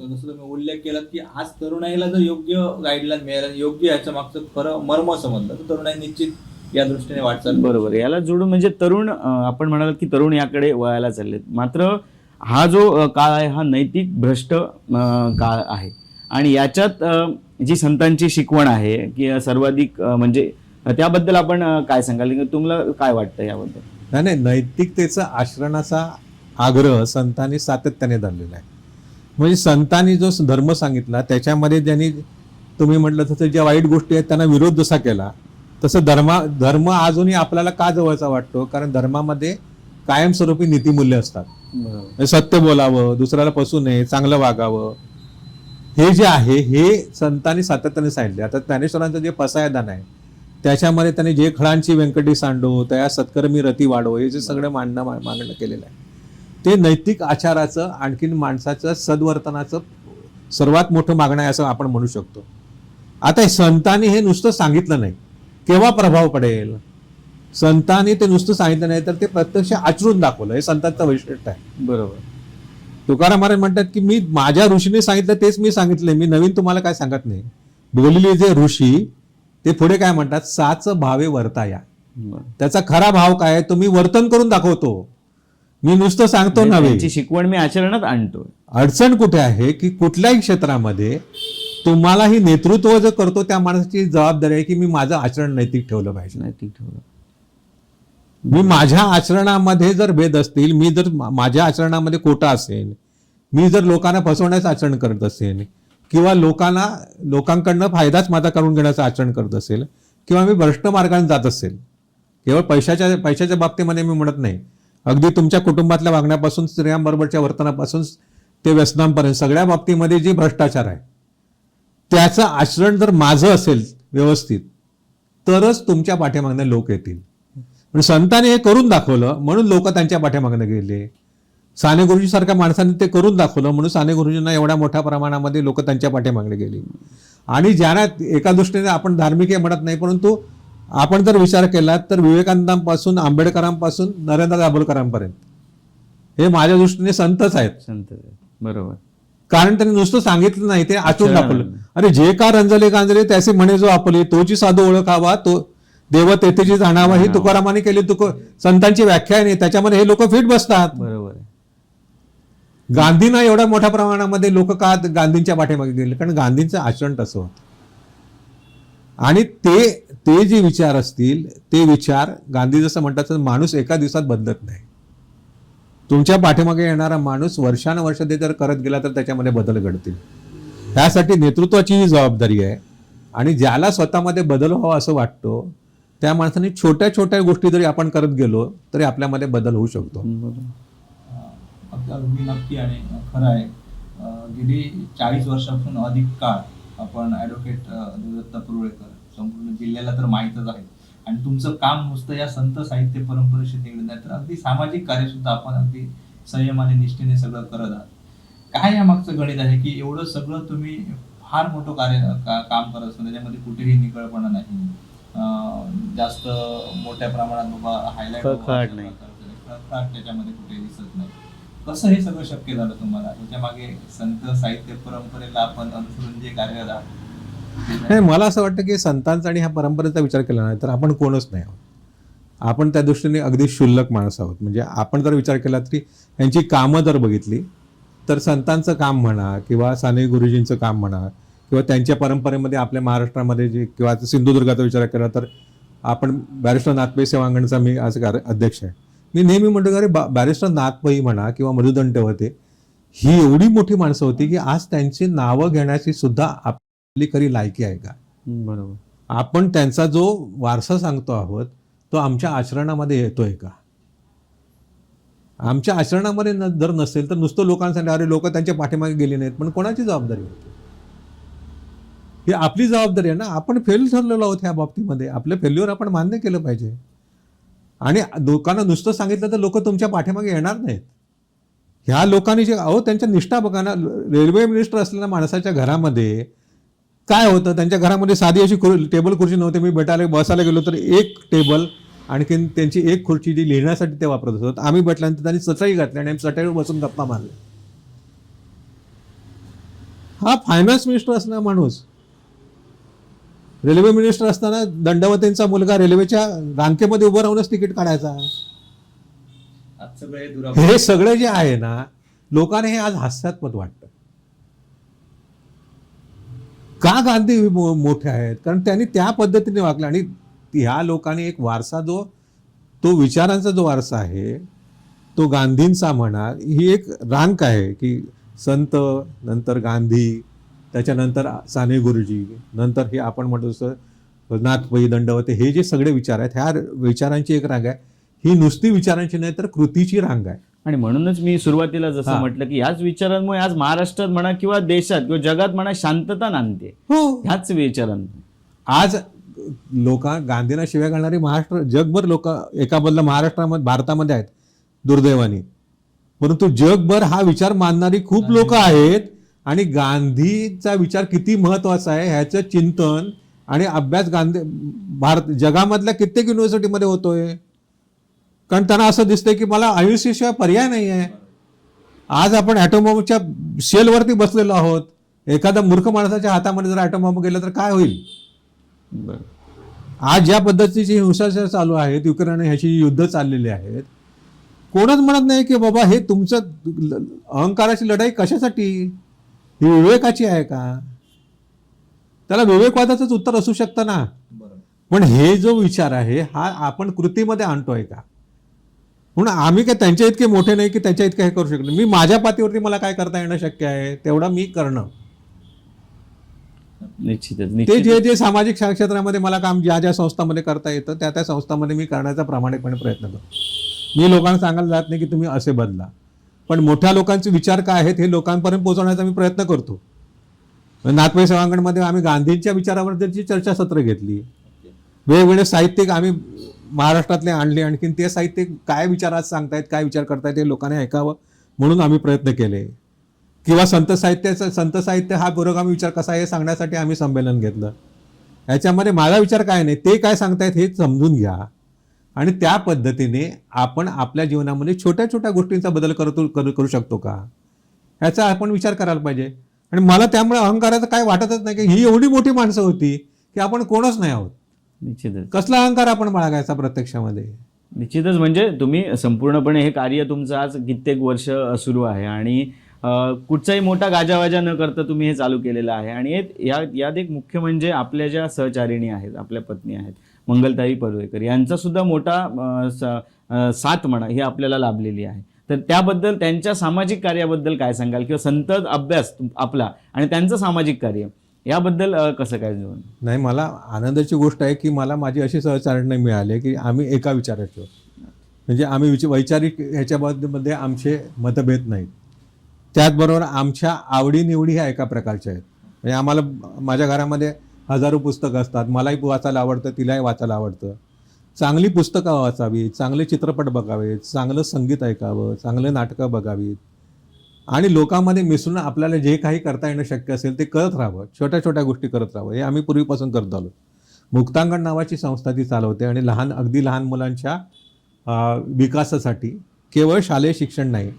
जसं तुम्ही उल्लेख केलात की आज तरुणाईला जर योग्य गाईडलाईन मिळालं, योग्य याच्या मागचं खरं मर्म समजलं तर तरुणाई निश्चित या दृष्टीने वाटचाल. बरोबर. याला जोडून म्हणजे तरुण, आपण म्हणाल की तरुण याकडे वळायला चाललेत. मात्र हा जो काळ आहे हा नैतिक भ्रष्ट काळ आहे, आणि याच्यात जी संतांची शिकवण आहे की सर्वाधिक म्हणजे त्याबद्दल आपण काय सांगाल, तुम्हाला काय वाटतं याबद्दल? नाही, नैतिकतेचा आचरणाचा आग्रह संतांनी सातत्याने धरलेला आहे. म्हणजे संतांनी जो धर्म सांगितला त्याच्यामध्ये ज्यांनी तुम्ही म्हटलं तसं ज्या वाईट गोष्टी आहेत त्यांना विरोध जसा केला तसं धर्म अजूनही आपल्याला का जवळचा वाटतो, कारण धर्मामध्ये कायमस्वरूपी नीतिमूल्य असतात. सत्य बोलावं, दुसऱ्याला फसू नये, चांगलं वागावं, हे जे आहे हे संतांनी सातत्याने सांगितले. आता ज्ञानेश्वरांचं जे पसायदान आहे त्याच्यामध्ये त्यांनी जे खळांची व्यंकटी सांडो त्या सत्कर्मी रती वाढो हे जे सगळं मांडणं केलेलं आहे ते नैतिक आचाराचं, आणखीन माणसाचं सद्वर्तनाचं सर्वात मोठं मागणं आहे असं आपण म्हणू शकतो. आता संतांनी हे नुसतं सांगितलं नाही, केव्हा प्रभाव पडेल? संतांनी ते नुसतं सांगितलं नाही तर ते प्रत्यक्ष आचरून दाखवलं. हे संतांचं वैशिष्ट्य आहे. बरोबर. तुकाराम महाराज म्हणतात की मी माझ्या ऋषीने सांगितलं तेच मी सांगितलंय, मी नवीन तुम्हाला काय सांगत नाही. बोललेले जे ऋषी ते पुढे काय म्हणतात, साच भावे वर्ताया. त्याचा खरा भाव काय तो मी वर्तन करून दाखवतो, मी नुसतं सांगतो नव्हे, शिकवण मी आचरणात आणतो. अडचण कुठे आहे की कुठल्याही क्षेत्रामध्ये तुम्हाला ही नेतृत्व जर करतो त्या माणसाची जबाबदारी आहे की मी माझं आचरण नैतिक ठेवलं पाहिजे. नैतिक ठेवलं. मी माझ्या आचरणामध्ये जर भेद असतील, मी जर माझ्या आचरणामध्ये खोटा असेल, मी जर लोकांना फसवण्याचं आचरण करत असेल, किंवा लोकांकडनं फायदाच माझा करून घेण्याचं आचरण करत असेल, किंवा मी भ्रष्ट मार्गाने जात असेल, केवळ पैशाच्या बाबतीमध्ये मी म्हणत नाही, अगदी तुमच्या कुटुंबातल्या वागण्यापासून स्त्रियांबरोबरच्या वर्तनापासून ते व्यसनांपर्यंत सगळ्या बाबतीमध्ये जे भ्रष्टाचार आहे त्याचं आचरण जर माझं असेल व्यवस्थित तरच तुमच्या पाठीमागनं लोक येतील. पण संतांनी हे करून दाखवलं म्हणून लोक त्यांच्या पाठीमागनं गेले. साने गुरुजी सारख्या माणसांनी ते करून दाखवलं म्हणून साने गुरुजींना एवढ्या मोठ्या प्रमाणामध्ये लोक त्यांच्या पाठीमागणे गेली. आणि ज्यांना एका दृष्टीने आपण धार्मिक हे म्हणत नाही, परंतु आपण जर विचार केला तर विवेकानंदांपासून आंबेडकरांपासून नरेंद्र दाभोलकरांपर्यंत हे माझ्या दृष्टीने संतच आहेत. संत बरोबर. कारण त्यांनी नुसतं सांगितलं नाही, ते आचरून आचरण. दाखवलं. अरे जे का रंजले गांजले त्याचे म्हणे जो आपले, तोची साधू ओळखावा तो देव तेथेची जाणावा, ही तुकारामाने केली. संतांची व्याख्या नाही, त्याच्यामध्ये हे लोक फिट बसतात. बरोबर आहे. गांधींना एवढ्या मोठ्या प्रमाणामध्ये लोक का गांधींच्या पाठीमागे गेले? कारण गांधींचं आचरण तसं होतं. आणि ते जे विचार असतील ते विचार, गांधी जसं म्हणतात माणूस एका दिवसात बदलत नाही. तुमच्या पाठीमागे येणारा माणूस वर्षानुवर्ष ते जर करत गेला तर त्याच्यामध्ये बदल घडतील. त्यासाठी नेतृत्वाची ही जबाबदारी आहे. आणि ज्याला स्वतःमध्ये बदल व्हावा असं वाटतो त्या माणसाने छोट्या छोट्या गोष्टी जरी आपण करत गेलो तरी आपल्यामध्ये बदल होऊ शकतो. अगदी नक्की आणि खरं आहे. गेली 40 वर्षापासून अधिक काळ आपण ॲडव्होकेट देवदत्त पुरवळेकर संपूर्ण जिल्ह्याला तर माहीतच आहे. आणि तुमचं काम नुसतं या संत साहित्य परंपरेशी निगडीत नाही, तर अगदी सामाजिक कार्य सुद्धा आपण अगदी संयमाने निष्ठेने सगळं करत आहात. काय या मागचं गणित आहे की एवढं सगळं तुम्ही फार मोठं काम करत असतो, त्याच्यामध्ये कुठेही निकळपणा नाही, जास्त मोठ्या प्रमाणात बाबा हायलाइट नाही, त्याच्यामध्ये कुठेही दिसत नाही. कसं हे सगळं शक्य झालं तुम्हाला? याच्या मागे संत साहित्य परंपरेला आपण अनुसरून जे कार्य नाही, मला असं वाटतं की संतांचा आणि ह्या परंपरेचा विचार केला नाही तर आपण कोणच नाही आहोत. आपण त्या दृष्टीने अगदी क्षुल्लक माणसं आहोत. म्हणजे आपण जर विचार केला तरी यांची कामं जर बघितली तर संतांचं काम म्हणा किंवा साने गुरुजींचं काम म्हणा किंवा त्यांच्या परंपरेमध्ये आपल्या महाराष्ट्रामध्ये जे किंवा सिंधुदुर्गाचा विचार केला तर आपण बॅरिस्टर नाथपै सेवांगणचा मी आज अध्यक्ष आहे. मी नेहमी म्हणतो अरे बॅरिस्टर नाथपै म्हणा किंवा मधुदंडवते ही एवढी मोठी माणसं होती की आज त्यांची नावं घेण्याची सुद्धा आपली खरी लायकी आहे का? बरोबर. आपण त्यांचा जो वारसा सांगतो आहोत तो आमच्या आचरणामध्ये येतोय का? आमच्या आचरणामध्ये जर नसेल तर नुसतं लोकांसाठी अरे लोक त्यांच्या पाठीमागे गेली नाहीत, पण कोणाची जबाबदारी होती? ही आपली जबाबदारी आहे ना. आपण फेल ठरलेलो आहोत ह्या बाबतीमध्ये. आपलं फेल्युअर आपण मान्य केलं पाहिजे. आणि लोकांना नुसतं सांगितलं तर लोक तुमच्या पाठीमागे येणार नाहीत. ह्या लोकांनी जे त्यांच्या निष्ठा बघा ना. रेल्वे मिनिस्टर असलेल्या माणसाच्या घरामध्ये काय होतं? त्यांच्या घरामध्ये साधी अशी टेबल खुर्ची नव्हती. मी बसायला गेलो तर एक टेबल आणखीन त्यांची एक खुर्ची जी लिहिण्यासाठी ते वापरत असत. आम्ही भेटल्यानंतर त्यांनी चटई घातली आणि आम्ही चटईवर बसून गप्पा मारल्या. हा फायनान्स मिनिस्टर असणारा माणूस रेल्वे मिनिस्टर असताना दंडवतेंचा मुलगा रेल्वेच्या रांकेमध्ये उभं राहूनच तिकीट काढायचा. हे सगळं जे आहे ना लोकांना हे आज हास्यास्पद वाटतं. का गांधी मोठे आहेत? कारण त्यांनी त्या पद्धतीने वागले. आणि ह्या लोकांनी एक वारसा तो विचारांचा जो वारसा आहे तो गांधींचा म्हणा ही एक रांक आहे की संत, नंतर गांधी, त्याच्यानंतर साने गुरुजी, नंतर हे आपण म्हणतो तसं नाथपै, दंडवते, हे जे सगळे विचार आहेत ह्या विचारांची एक रांग आहे. ही नुसती विचारांची नाही तर कृतीची रांग आहे. आणि म्हणूनच मी सुरुवातीला जसं म्हटलं की याच विचारांमुळे आज महाराष्ट्रात म्हणा किंवा देशात किंवा जगात म्हणा शांतता नांदते. ह्याच विचारांमुळे आज गांधींना शिव्या घालणारी महाराष्ट्र जगभर लोक एका बदला महाराष्ट्रामध्ये भारतामध्ये आहेत दुर्दैवाने. परंतु जगभर हा विचार मानणारी खूप लोक आहेत. आणि गांधीचा विचार किती महत्वाचा आहे ह्याचं चिंतन आणि अभ्यास जगामधल्या कित्येक युनिव्हर्सिटीमध्ये होतोय. कारण त्यांना असं दिसतंय की मला आयुष्याशिवाय पर्याय नाही आहे. आज आपण ॲटोमबॉम्बच्या शेलवरती बसलेलो आहोत. एखाद्या मूर्ख माणसाच्या हातामध्ये जर ॲटोमबॉम्ब गेला तर काय होईल? आज ज्या पद्धतीची हिंसाचार चालू आहेत, युक्रेन ह्याची युद्ध चाललेली आहेत, कोणच म्हणत नाही की बाबा हे तुमचं अहंकाराची लढाई कशासाठी? ही विवेकाची आहे का? त्याला विवेकवादाचंच उत्तर असू शकतं ना. पण हे जो विचार आहे हा आपण कृतीमध्ये आणतोय का? म्हणून आम्ही काय त्यांच्या इतके मोठे नाही की त्यांच्या इतकं हे करू शकतो. मी माझ्या पातळीवरती मला काय करता येणं शक्य आहे तेवढं मी करणं. निश्चितच ते जे सामाजिक क्षेत्रामध्ये मला काम ज्या संस्थांमध्ये करता येतं त्या संस्थांमध्ये मी करण्याचा प्रामाणिकपणे प्रयत्न करतो. मी लोकांना सांगायला जात नाही की तुम्ही असे बदला, पण मोठ्या लोकांचे विचार काय आहेत हे लोकांपर्यंत पोहोचवण्याचा मी प्रयत्न करतो. नाथपै सेवांगणमध्ये आम्ही गांधींच्या विचारावर त्याची चर्चासत्र घेतली. वेगवेगळे साहित्यिक आम्ही महाराष्ट्रातले आणले, आणखीन ते साहित्यिक काय विचारात सांगतायत, काय विचार करतायत हे लोकांनी ऐकावं म्हणून आम्ही प्रयत्न केले. किंवा संत साहित्य हा पुरोगामी विचार कसा आहे हे सांगण्यासाठी आम्ही संमेलन घेतलं. याच्यामध्ये माझा विचार काय नाही, ते काय सांगतायत हे समजून घ्या आणि त्या पद्धतीने आपण आपल्या जीवनामध्ये छोट्या छोट्या गोष्टींचा बदल करू शकतो का, ह्याचा आपण विचार करायला पाहिजे. आणि मला त्यामुळे अहंकाराचं काय वाटतच नाही की ही एवढी मोठी माणसं होती की आपण कोणच नाही आहोत. निश्चितच कसला अहंकार आपण बाळगायचा प्रत्यक्षामध्ये. निश्चितच म्हणजे तुम्ही संपूर्णपणे हे कार्य तुमचं आज कित्येक वर्ष सुरू आहे आणि कुठचाही मोठा गाजावाजा न करता तुम्ही हे चालू केलेलं आहे. आणि यात एक मुख्य म्हणजे आपल्या ज्या सहचारिणी आहेत, आपल्या पत्नी आहेत मंगलताई परुळेकर, यांचा सुद्धा मोठा साथ म्हणा ही आपल्याला लाभलेली आहे. तर त्याबद्दल त्यांच्या सामाजिक कार्याबद्दल काय सांगाल, किंवा संत अभ्यास आपला आणि त्यांचं सामाजिक कार्य याबद्दल कसं काय जोड? नाही, मला आनंदाची गोष्ट आहे की मला माझी अशी सहचारिणी मिळाली की आम्ही एका विचाराचे आहोत. म्हणजे आम्ही वैचारिक ह्याच्यामध्ये आमचे मतभेद नाहीत. त्याचबरोबर आमच्या आवडीनिवडी ह्या एका प्रकारच्या आहेत. म्हणजे आम्हाला माझ्या घरामध्ये हजारो पुस्तकं असतात, मलाही वाचायला आवडतं, तिलाही वाचायला आवडतं. चांगली पुस्तकं वाचावीत, चांगले चित्रपट बघावेत, चांगलं संगीत ऐकावं, चांगले नाटकं बघावीत आणि लोकांमध्ये मिसळून आपल्याला जे काही करता येणं शक्य असेल ते करत राहावं, छोट्या छोट्या गोष्टी करत राहावं. हे आम्ही पूर्वीपासून करत आलो. मुक्तांगण नावाची संस्था ती चालवते आणि अगदी लहान मुलांच्या विकासासाठी केवळ शालेय शिक्षण नाही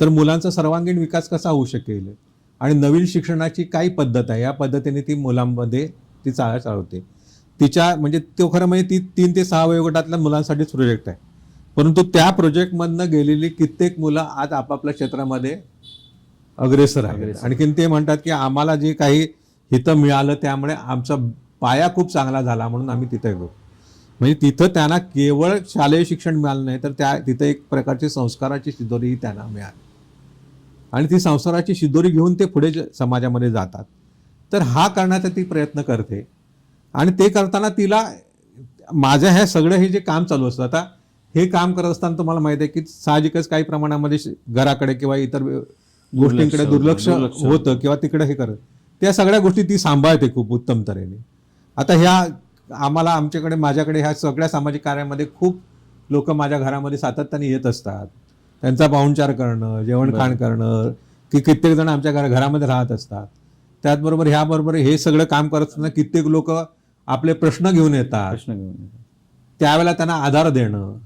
तर मुलांचा सर्वांगीण विकास कसा होऊ शकेल आणि नवीन शिक्षणाची काही पद्धत आहे या पद्धतीने ती मुलांमध्ये ती चालवते. तिच्या म्हणजे तो खरं म्हणजे ती 3 ते 6 वयोगटातल्या मुलांसाठीच प्रोजेक्ट आहे. परंतु त्या प्रोजेक्टमधनं गेलेली कित्येक मुलं आज आपापल्या क्षेत्रामध्ये अग्रेसर आहेत. आणखीन ते म्हणतात की आम्हाला जे काही हितं मिळालं त्यामुळे आमचा पाया खूप चांगला झाला म्हणून आम्ही तिथे गेलो. म्हणजे तिथं त्यांना केवळ शालेय शिक्षण मिळालं नाही तर तिथं एक प्रकारची संस्काराची शिदोरीही त्यांना मिळाली आणि ती संस्काराची शिदोरी घेऊन ते पुढे समाजामध्ये जातात. तर हा करण्याचा ती प्रयत्न करते आणि ते करताना तिला माझ्या ह्या सगळं हे जे काम चालू असतं, आता हे काम करत असताना तुम्हाला माहिती आहे की साहजिकच काही प्रमाणामध्ये घराकडे किंवा इतर गोष्टींकडे दुर्लक्ष होतं किंवा तिकडे हे करत, त्या सगळ्या गोष्टी ती सांभाळते खूप उत्तम तऱ्हेने. आता माझ्याकडे ह्या सगळ्या सामाजिक कार्यामध्ये खूप लोक माझ्या घरामध्ये सातत्याने येत असतात. त्यांचा पाहुणचार करणं, जेवण खाण करणं, की कित्येक जण आमच्या घरामध्ये राहत असतात. त्याचबरोबर ह्याबरोबर हे सगळं काम करत असताना कित्येक लोक आपले प्रश्न घेऊन येतात. त्यावेळेला त्यांना आधार देणं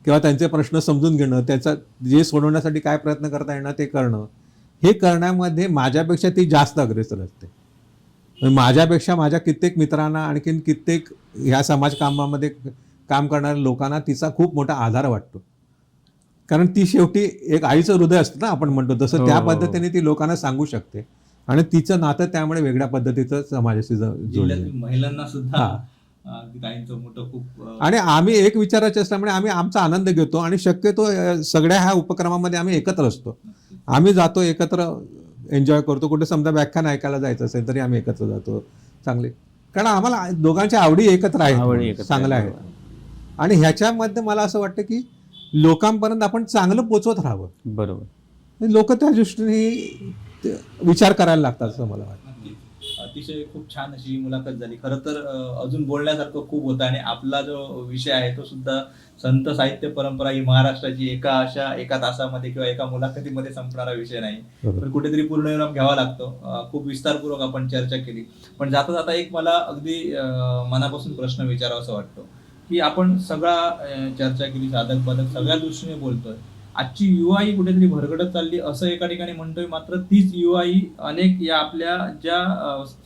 किंवा त्यांचे प्रश्न समजून घेणं, त्याचा जे सोडवण्यासाठी काय प्रयत्न करता येणं ते करणं, हे करण्यामध्ये माझ्यापेक्षा ती जास्त अग्रेसर असते. माझ्यापेक्षा माझ्या कित्येक मित्रांना आणखीन कित्येक ह्या समाज कामामध्ये काम करणाऱ्या लोकांना तिचा खूप मोठा आधार वाटतो. कारण ती शेवटी एक आईचं हृदय असतं ना आपण म्हणतो तसं, त्या पद्धतीने ती लोकांना सांगू शकते आणि तिचं नातं त्यामुळे वेगळ्या पद्धतीचं समाजाशी जोडलं. महिलांना सुद्धा मोठं खूप आणि आम्ही एक विचाराचे असल्यामुळे आम्ही आमचा आनंद घेतो आणि शक्यतो सगळ्या ह्या उपक्रमामध्ये आम्ही एकत्र असतो. आम्ही जातो एकत्र, एन्जॉय करतो. कुठे समजा व्याख्यान ऐकायला जायचं असेल तरी आम्ही एकत्र जातो चांगले, कारण आम्हाला दोघांच्या आवडी एकत्र आहेत, चांगल्या आहेत. आणि ह्याच्यामध्ये मला असं वाटतं की लोकांपर्यंत आपण चांगलं पोचवत राहावं. बरोबर, लोक त्या दृष्टीने विचार करायला लागतात असं मला वाटतं. अतिशय खूप छान अशी मुलाखत झाली. खरं तर अजून बोलण्यासारखं खूप होतं आणि आपला जो विषय आहे तो सुद्धा संत साहित्य परंपरा ही महाराष्ट्राची एका तासामध्ये किंवा एका मुलाखतीमध्ये संपणारा विषय नाही, तर कुठेतरी पूर्णविराम घ्यावा लागतो. खूप विस्तारपूर्वक आपण चर्चा केली, पण जाता जाता एक मला अगदी मनापासून प्रश्न विचारावासा वाटतो की आपण सगळा चर्चा केली, साधक बाधक सगळ्या दृष्टीने बोलतोय. आजची युवा ही कुठेतरी भरकटत चालली असं एका ठिकाणी म्हणतोय, मात्र तीच युवा ही अनेक या आपल्या ज्या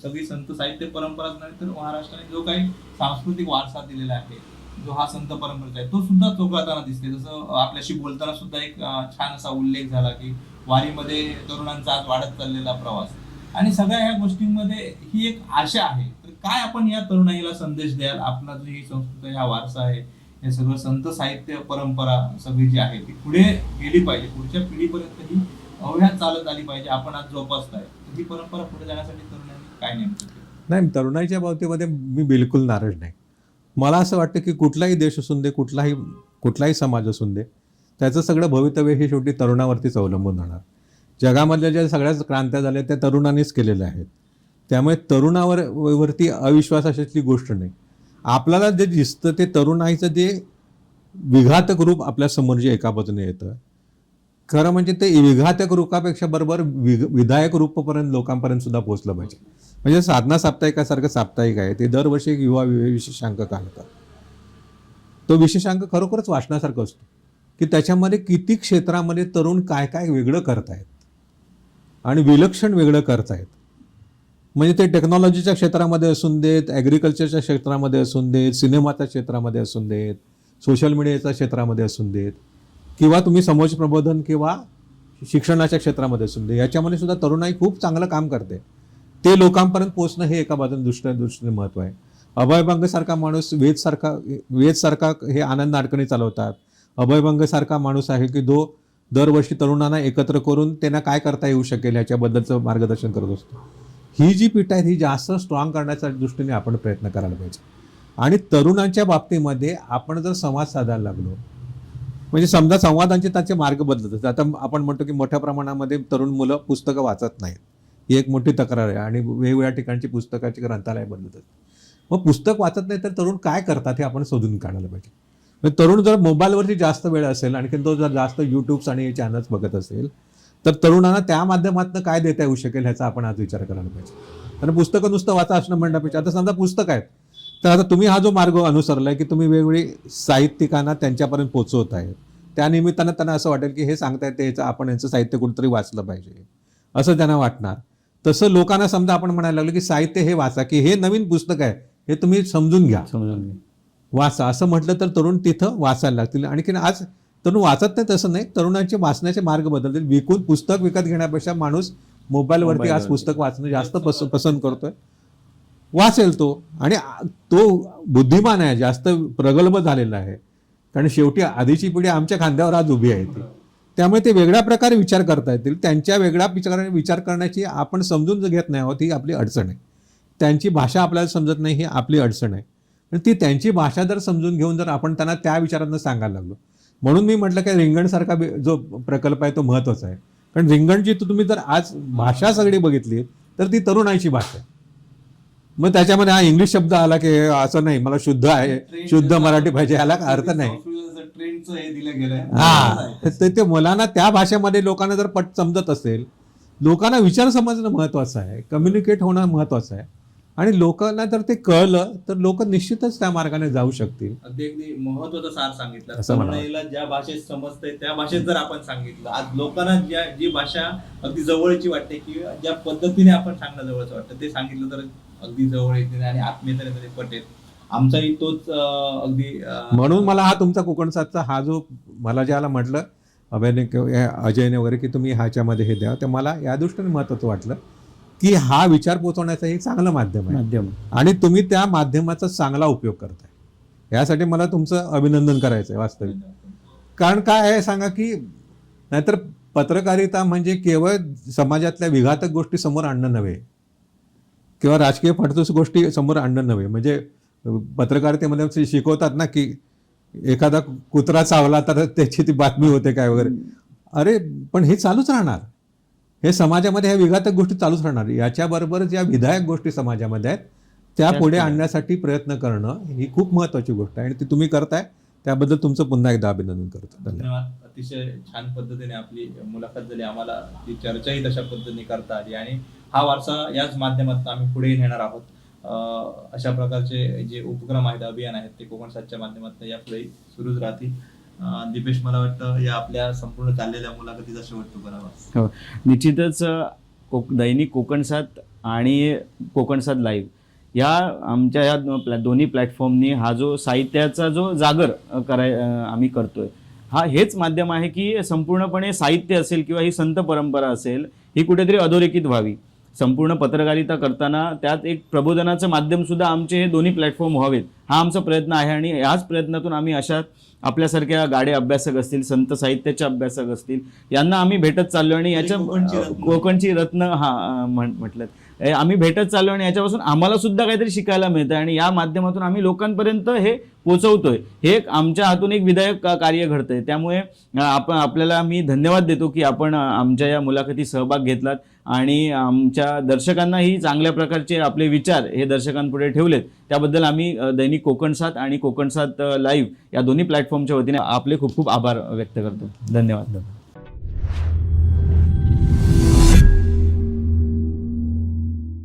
सगळी संत साहित्य परंपराच नाही तर महाराष्ट्राने जो काही सांस्कृतिक वारसा दिलेला आहे, जो हा संत परंपरेचा आहे, तो सुद्धा चोखाळताना दिसते. जसं आपल्याशी बोलताना सुद्धा एक छान असा उल्लेख झाला की वारीमध्ये तरुणांचा आज वाढत चाललेला प्रवास आणि सगळ्या ह्या गोष्टींमध्ये ही एक आशा आहे. तर काय आपण या तरुणाईला संदेश द्याल? आपला जो ही संस्कृती हा वारसा आहे, हे सगळं संत साहित्य परंपरा सगळी जी आहे ती पुढे गेली पाहिजे, पुढच्या पिढीपर्यंत ही अव्याहत चालत आली पाहिजे. आपण आज जोपासताय, ही परंपरा पुढे जाण्यासाठी तरुणांनी काय नेमकं केलं? नाही, तरुणाईच्या बाबतीमध्ये मी बिलकुल नाराज नाही. मला असं वाटतं की कुठलाही देश असून दे, कुठलाही समाज असून दे, त्याचं सगळं भवितव्य हे शेवटी तरुणावरतीच अवलंबून राहणार. जगामधल्या ज्या सगळ्याच क्रांत्या झाल्या त्या तरुणांनीच केलेल्या आहेत. त्यामुळे तरुणावरती अविश्वास अशातली गोष्ट नाही. आपल्याला जे दिसतं ते तरुणाईचं जे विघातक रूप आपल्या समोर जे एका बाजूने येतं, खरं म्हणजे ते विघातक रूपापेक्षा बरोबर विधायक रूपपर्यंत लोकांपर्यंत सुद्धा पोहोचलं पाहिजे. म्हणजे साधना साप्ताहिकासारखं साप्ताहिक आहे ते दरवर्षी एक युवा विशेषांक काढतात. तो विशेषांक खरोखरच वाचण्यासारखं असतो की त्याच्यामध्ये किती क्षेत्रामध्ये तरुण काय काय वेगळं करतायत आणि विलक्षण वेगळं करतायत. म्हणजे ते टेक्नॉलॉजीच्या क्षेत्रामध्ये असून देत, ॲग्रिकल्चरच्या क्षेत्रामध्ये असून देत, सिनेमाच्या क्षेत्रामध्ये असून देत, सोशल मीडियाच्या क्षेत्रामध्ये असून देत, किंवा तुम्ही समाज प्रबोधन किंवा शिक्षणाच्या क्षेत्रामध्ये असून दे, याच्यामध्ये सुद्धा तरुणाई खूप चांगलं काम करते. ते लोकांपर्यंत पोहोचणं हे एका बाजूने दृष्टीने महत्त्व आहे. अभयभंगसारखा माणूस वेदसारखा हे आनंद नाडकणी चालवतात. अभयभंगसारखा माणूस आहे की जो दरवर्षी तरुणांना एकत्र करून त्यांना काय करता येऊ शकेल ह्याच्याबद्दलचं मार्गदर्शन करत असतो. ही जी पीठ आहे ही जास्त स्ट्रॉंग करण्याच्या दृष्टीने आपण प्रयत्न करायला पाहिजे. आणि तरुणांच्या बाबतीमध्ये आपण जर संवाद साधायला लागलो, म्हणजे समजा संवादांचे त्याचे मार्ग बदलत असतात. आता आपण म्हणतो की मोठ्या प्रमाणामध्ये तरुण मुलं पुस्तकं वाचत नाहीत, ही एक मोठी तक्रार आहे. आणि वेगवेगळ्या ठिकाणची पुस्तकाची ग्रंथालय बदलत असतात. मग पुस्तक वाचत नाही तर तरुण काय करतात हे आपण शोधून काढायला पाहिजे. म्हणजे तरुण जर मोबाईलवरती जास्त वेळ असेल, आणखी तो जर जास्त यूट्यूब्स आणि चॅनल्स बघत असेल, तर तरुणांना त्या माध्यमातून काय देता येऊ शकेल ह्याचा आपण आज विचार करायला पाहिजे. आणि पुस्तकं नुसतं वाचा असणं म्हणण्यापेक्षा, आता समजा पुस्तक आहेत तर आता तुम्ही हा जो मार्ग अनुसरलाय की तुम्ही वेगवेगळी साहित्यिकांना त्यांच्यापर्यंत पोहोचवत आहे, त्यानिमित्तानं त्यांना असं वाटेल की हे सांगतायत ते आपण यांचं साहित्य कुठंतरी वाचलं पाहिजे असं त्यांना वाटणार. तसं लोकांना समजा आपण म्हणायला लागलो की साहित्य हे वाचा, की हे नवीन पुस्तक आहे, हे तुम्ही समजून घ्या, वाचा असं म्हटलं तर तरुण तिथं वाचायला लागतील. आणखीन आज तरुण वाचत नाही तसं नाही, तरुणांचे वाचण्याचे मार्ग बदलतील. पुस्तक विकत घेण्यापेक्षा माणूस मोबाईलवरती आज पुस्तक वाचणं जास्त पसंत करतोय, वाचेल तो. आणि तो बुद्धिमान आहे, जास्त प्रगल्भ झालेला आहे. कारण शेवटी आधीची पिढी आमच्या खांद्यावर आज उभी आहे ती, त्यामुळे ते वेगळ्या प्रकारे विचार करता येतील. त्यांच्या वेगळ्या विचार करण्याची आपण समजून घेत नाही आहोत, ही आपली अडचण आहे. त्यांची भाषा आपल्याला समजत नाही, ही आपली अडचण आहे. ती त्यांची भाषा जर समजून घेऊन जर आपण त्यांना त्या विचारांना सांगायला लागलो, म्हणून मी म्हटलं की रिंगणसारखा जो प्रकल्प आहे तो महत्त्वाचा आहे. कारण रिंगणची तुम्ही जर आज भाषा सगळी बघितली तर ती तरुणाईची भाषा आहे. मग त्याच्यामध्ये हा इंग्लिश शब्द आला की असं नाही, मला शुद्ध आहे, शुद्ध मराठी पाहिजे, याला अर्थ नाही. हा, ते मुलांना त्या भाषेमध्ये लोकांना जर पट समजत असेल, लोकांना विचार समजणं महत्वाचं आहे, कम्युनिकेट होणं महत्वाचं आहे. आणि लोकांना जर ते कळलं तर लोक निश्चितच त्या मार्गाने जाऊ शकतील. अगदी महत्वाचा सार सांगितलं. असं म्हणावं. तरुणाईला ज्या भाषेत समजतंय त्या भाषेत जर आपण सांगितलं, आज लोकांना जी भाषा अगदी जवळची वाटते किंवा ज्या पद्धतीने आपण सांगणं जवळचं वाटतं ते सांगितलं तर अगदी जवळ येते आणि आत्मीयतेने पटेल. आमचाही तोच अगदी म्हणून मला हा तुमचा कोकणसादचा हा जो मला ज्याला म्हटलं अभयने किंवा अजयने वगैरे की तुम्ही ह्याच्यामध्ये हे द्या, तर मला या दृष्टीने महत्त्वाचं वाटलं की हा विचार पोहोचवण्याचं हे चांगलं माध्यम आहे आणि तुम्ही त्या माध्यमाचा चांगला उपयोग करताय. यासाठी मला तुमचं अभिनंदन करायचं आहे वास्तविक. कारण काय आहे सांगा की नाहीतर पत्रकारिता म्हणजे केवळ समाजातल्या विघातक गोष्टी समोर आणणं नव्हे किंवा राजकीय फडतूस गोष्टी समोर आणणं नव्हे. म्हणजे पत्रकारितेमध्ये शिकवतात ना की एखादा कुत्रा चावला तर त्याची ती बातमी होते काय वगैरे. अरे पण हे चालूच राहणार, हे समाजामध्ये ह्या विघातक गोष्टी चालूच राहणार. याच्याबरोबर ज्या विधायक गोष्टी समाजामध्ये आहेत त्या पुढे आणण्यासाठी प्रयत्न करणं ही खूप महत्त्वाची गोष्ट आहे आणि ती तुम्ही करताय, त्याबद्दल तुमचं पुन्हा एकदा अभिनंदन करतो. धन्यवाद. अतिशय छान पद्धतीने आपली मुलाखत झाली, आम्हाला ती चर्चाही तशा पद्धतीने करता आली आणि हा वारसा याच माध्यमातून आम्ही पुढे नेणार आहोत. अशा प्रकारचे जे उपक्रम आहेत, अभियान आहेत ते कोकणसादच्या माध्यमातून यापुढे सुरूच राहतील. दीपेश, मला वाटतं या आपल्या संपूर्ण चाललेल्या मुलाखतीचा शेवट तू करावा. हो, निश्चितच दैनिक कोकणसाद आणि कोकणसाद लाईव्ह या आमच्या या दोन्ही प्लॅटफॉर्मनी हा जो साहित्याचा जो जागर आम्ही करतोय, हा हेच माध्यम आहे की संपूर्णपणे साहित्य असेल किंवा ही संत परंपरा असेल ही कुठेतरी अधोरेखित व्हावी. संपूर्ण पत्रकारिता करताना त्यात एक प्रबोधनाचं माध्यम सुद्धा आमचे हे दोन्ही प्लॅटफॉर्म व्हावेत, हा आमचा प्रयत्न आहे. आणि याच प्रयत्नातून आम्ही अशा आपल्यासारख्या गाडे अभ्यासक असतील, संत साहित्याचे अभ्यासक असतील, यांना आम्ही भेटत चाललो आणि याच्या कोकणची रत्न म्हटलं आम्ही भेटत चाललो आणि याच्यापासून आम्हाला सुद्धा काहीतरी शिकायला मिळतं आणि या माध्यमातून आम्ही लोकांपर्यंत हे पोचवतोय. हे आमच्या हातून एक विधायक कार्य घडतंय. त्यामुळे आपल्याला मी धन्यवाद देतो की आपण आमच्या या मुलाखतीत सहभाग घेतलात आणि आमच्या दर्शकांनाही चांगल्या प्रकारचे आपले विचार हे दर्शकांपुढे ठेवलेत. त्याबद्दल आम्ही दैनिक कोकण 7 आणि कोकण 7 लाईव्ह या दोन्ही प्लॅटफॉर्मच्या वतीने आपले खूप खूप आभार व्यक्त करतो. धन्यवाद.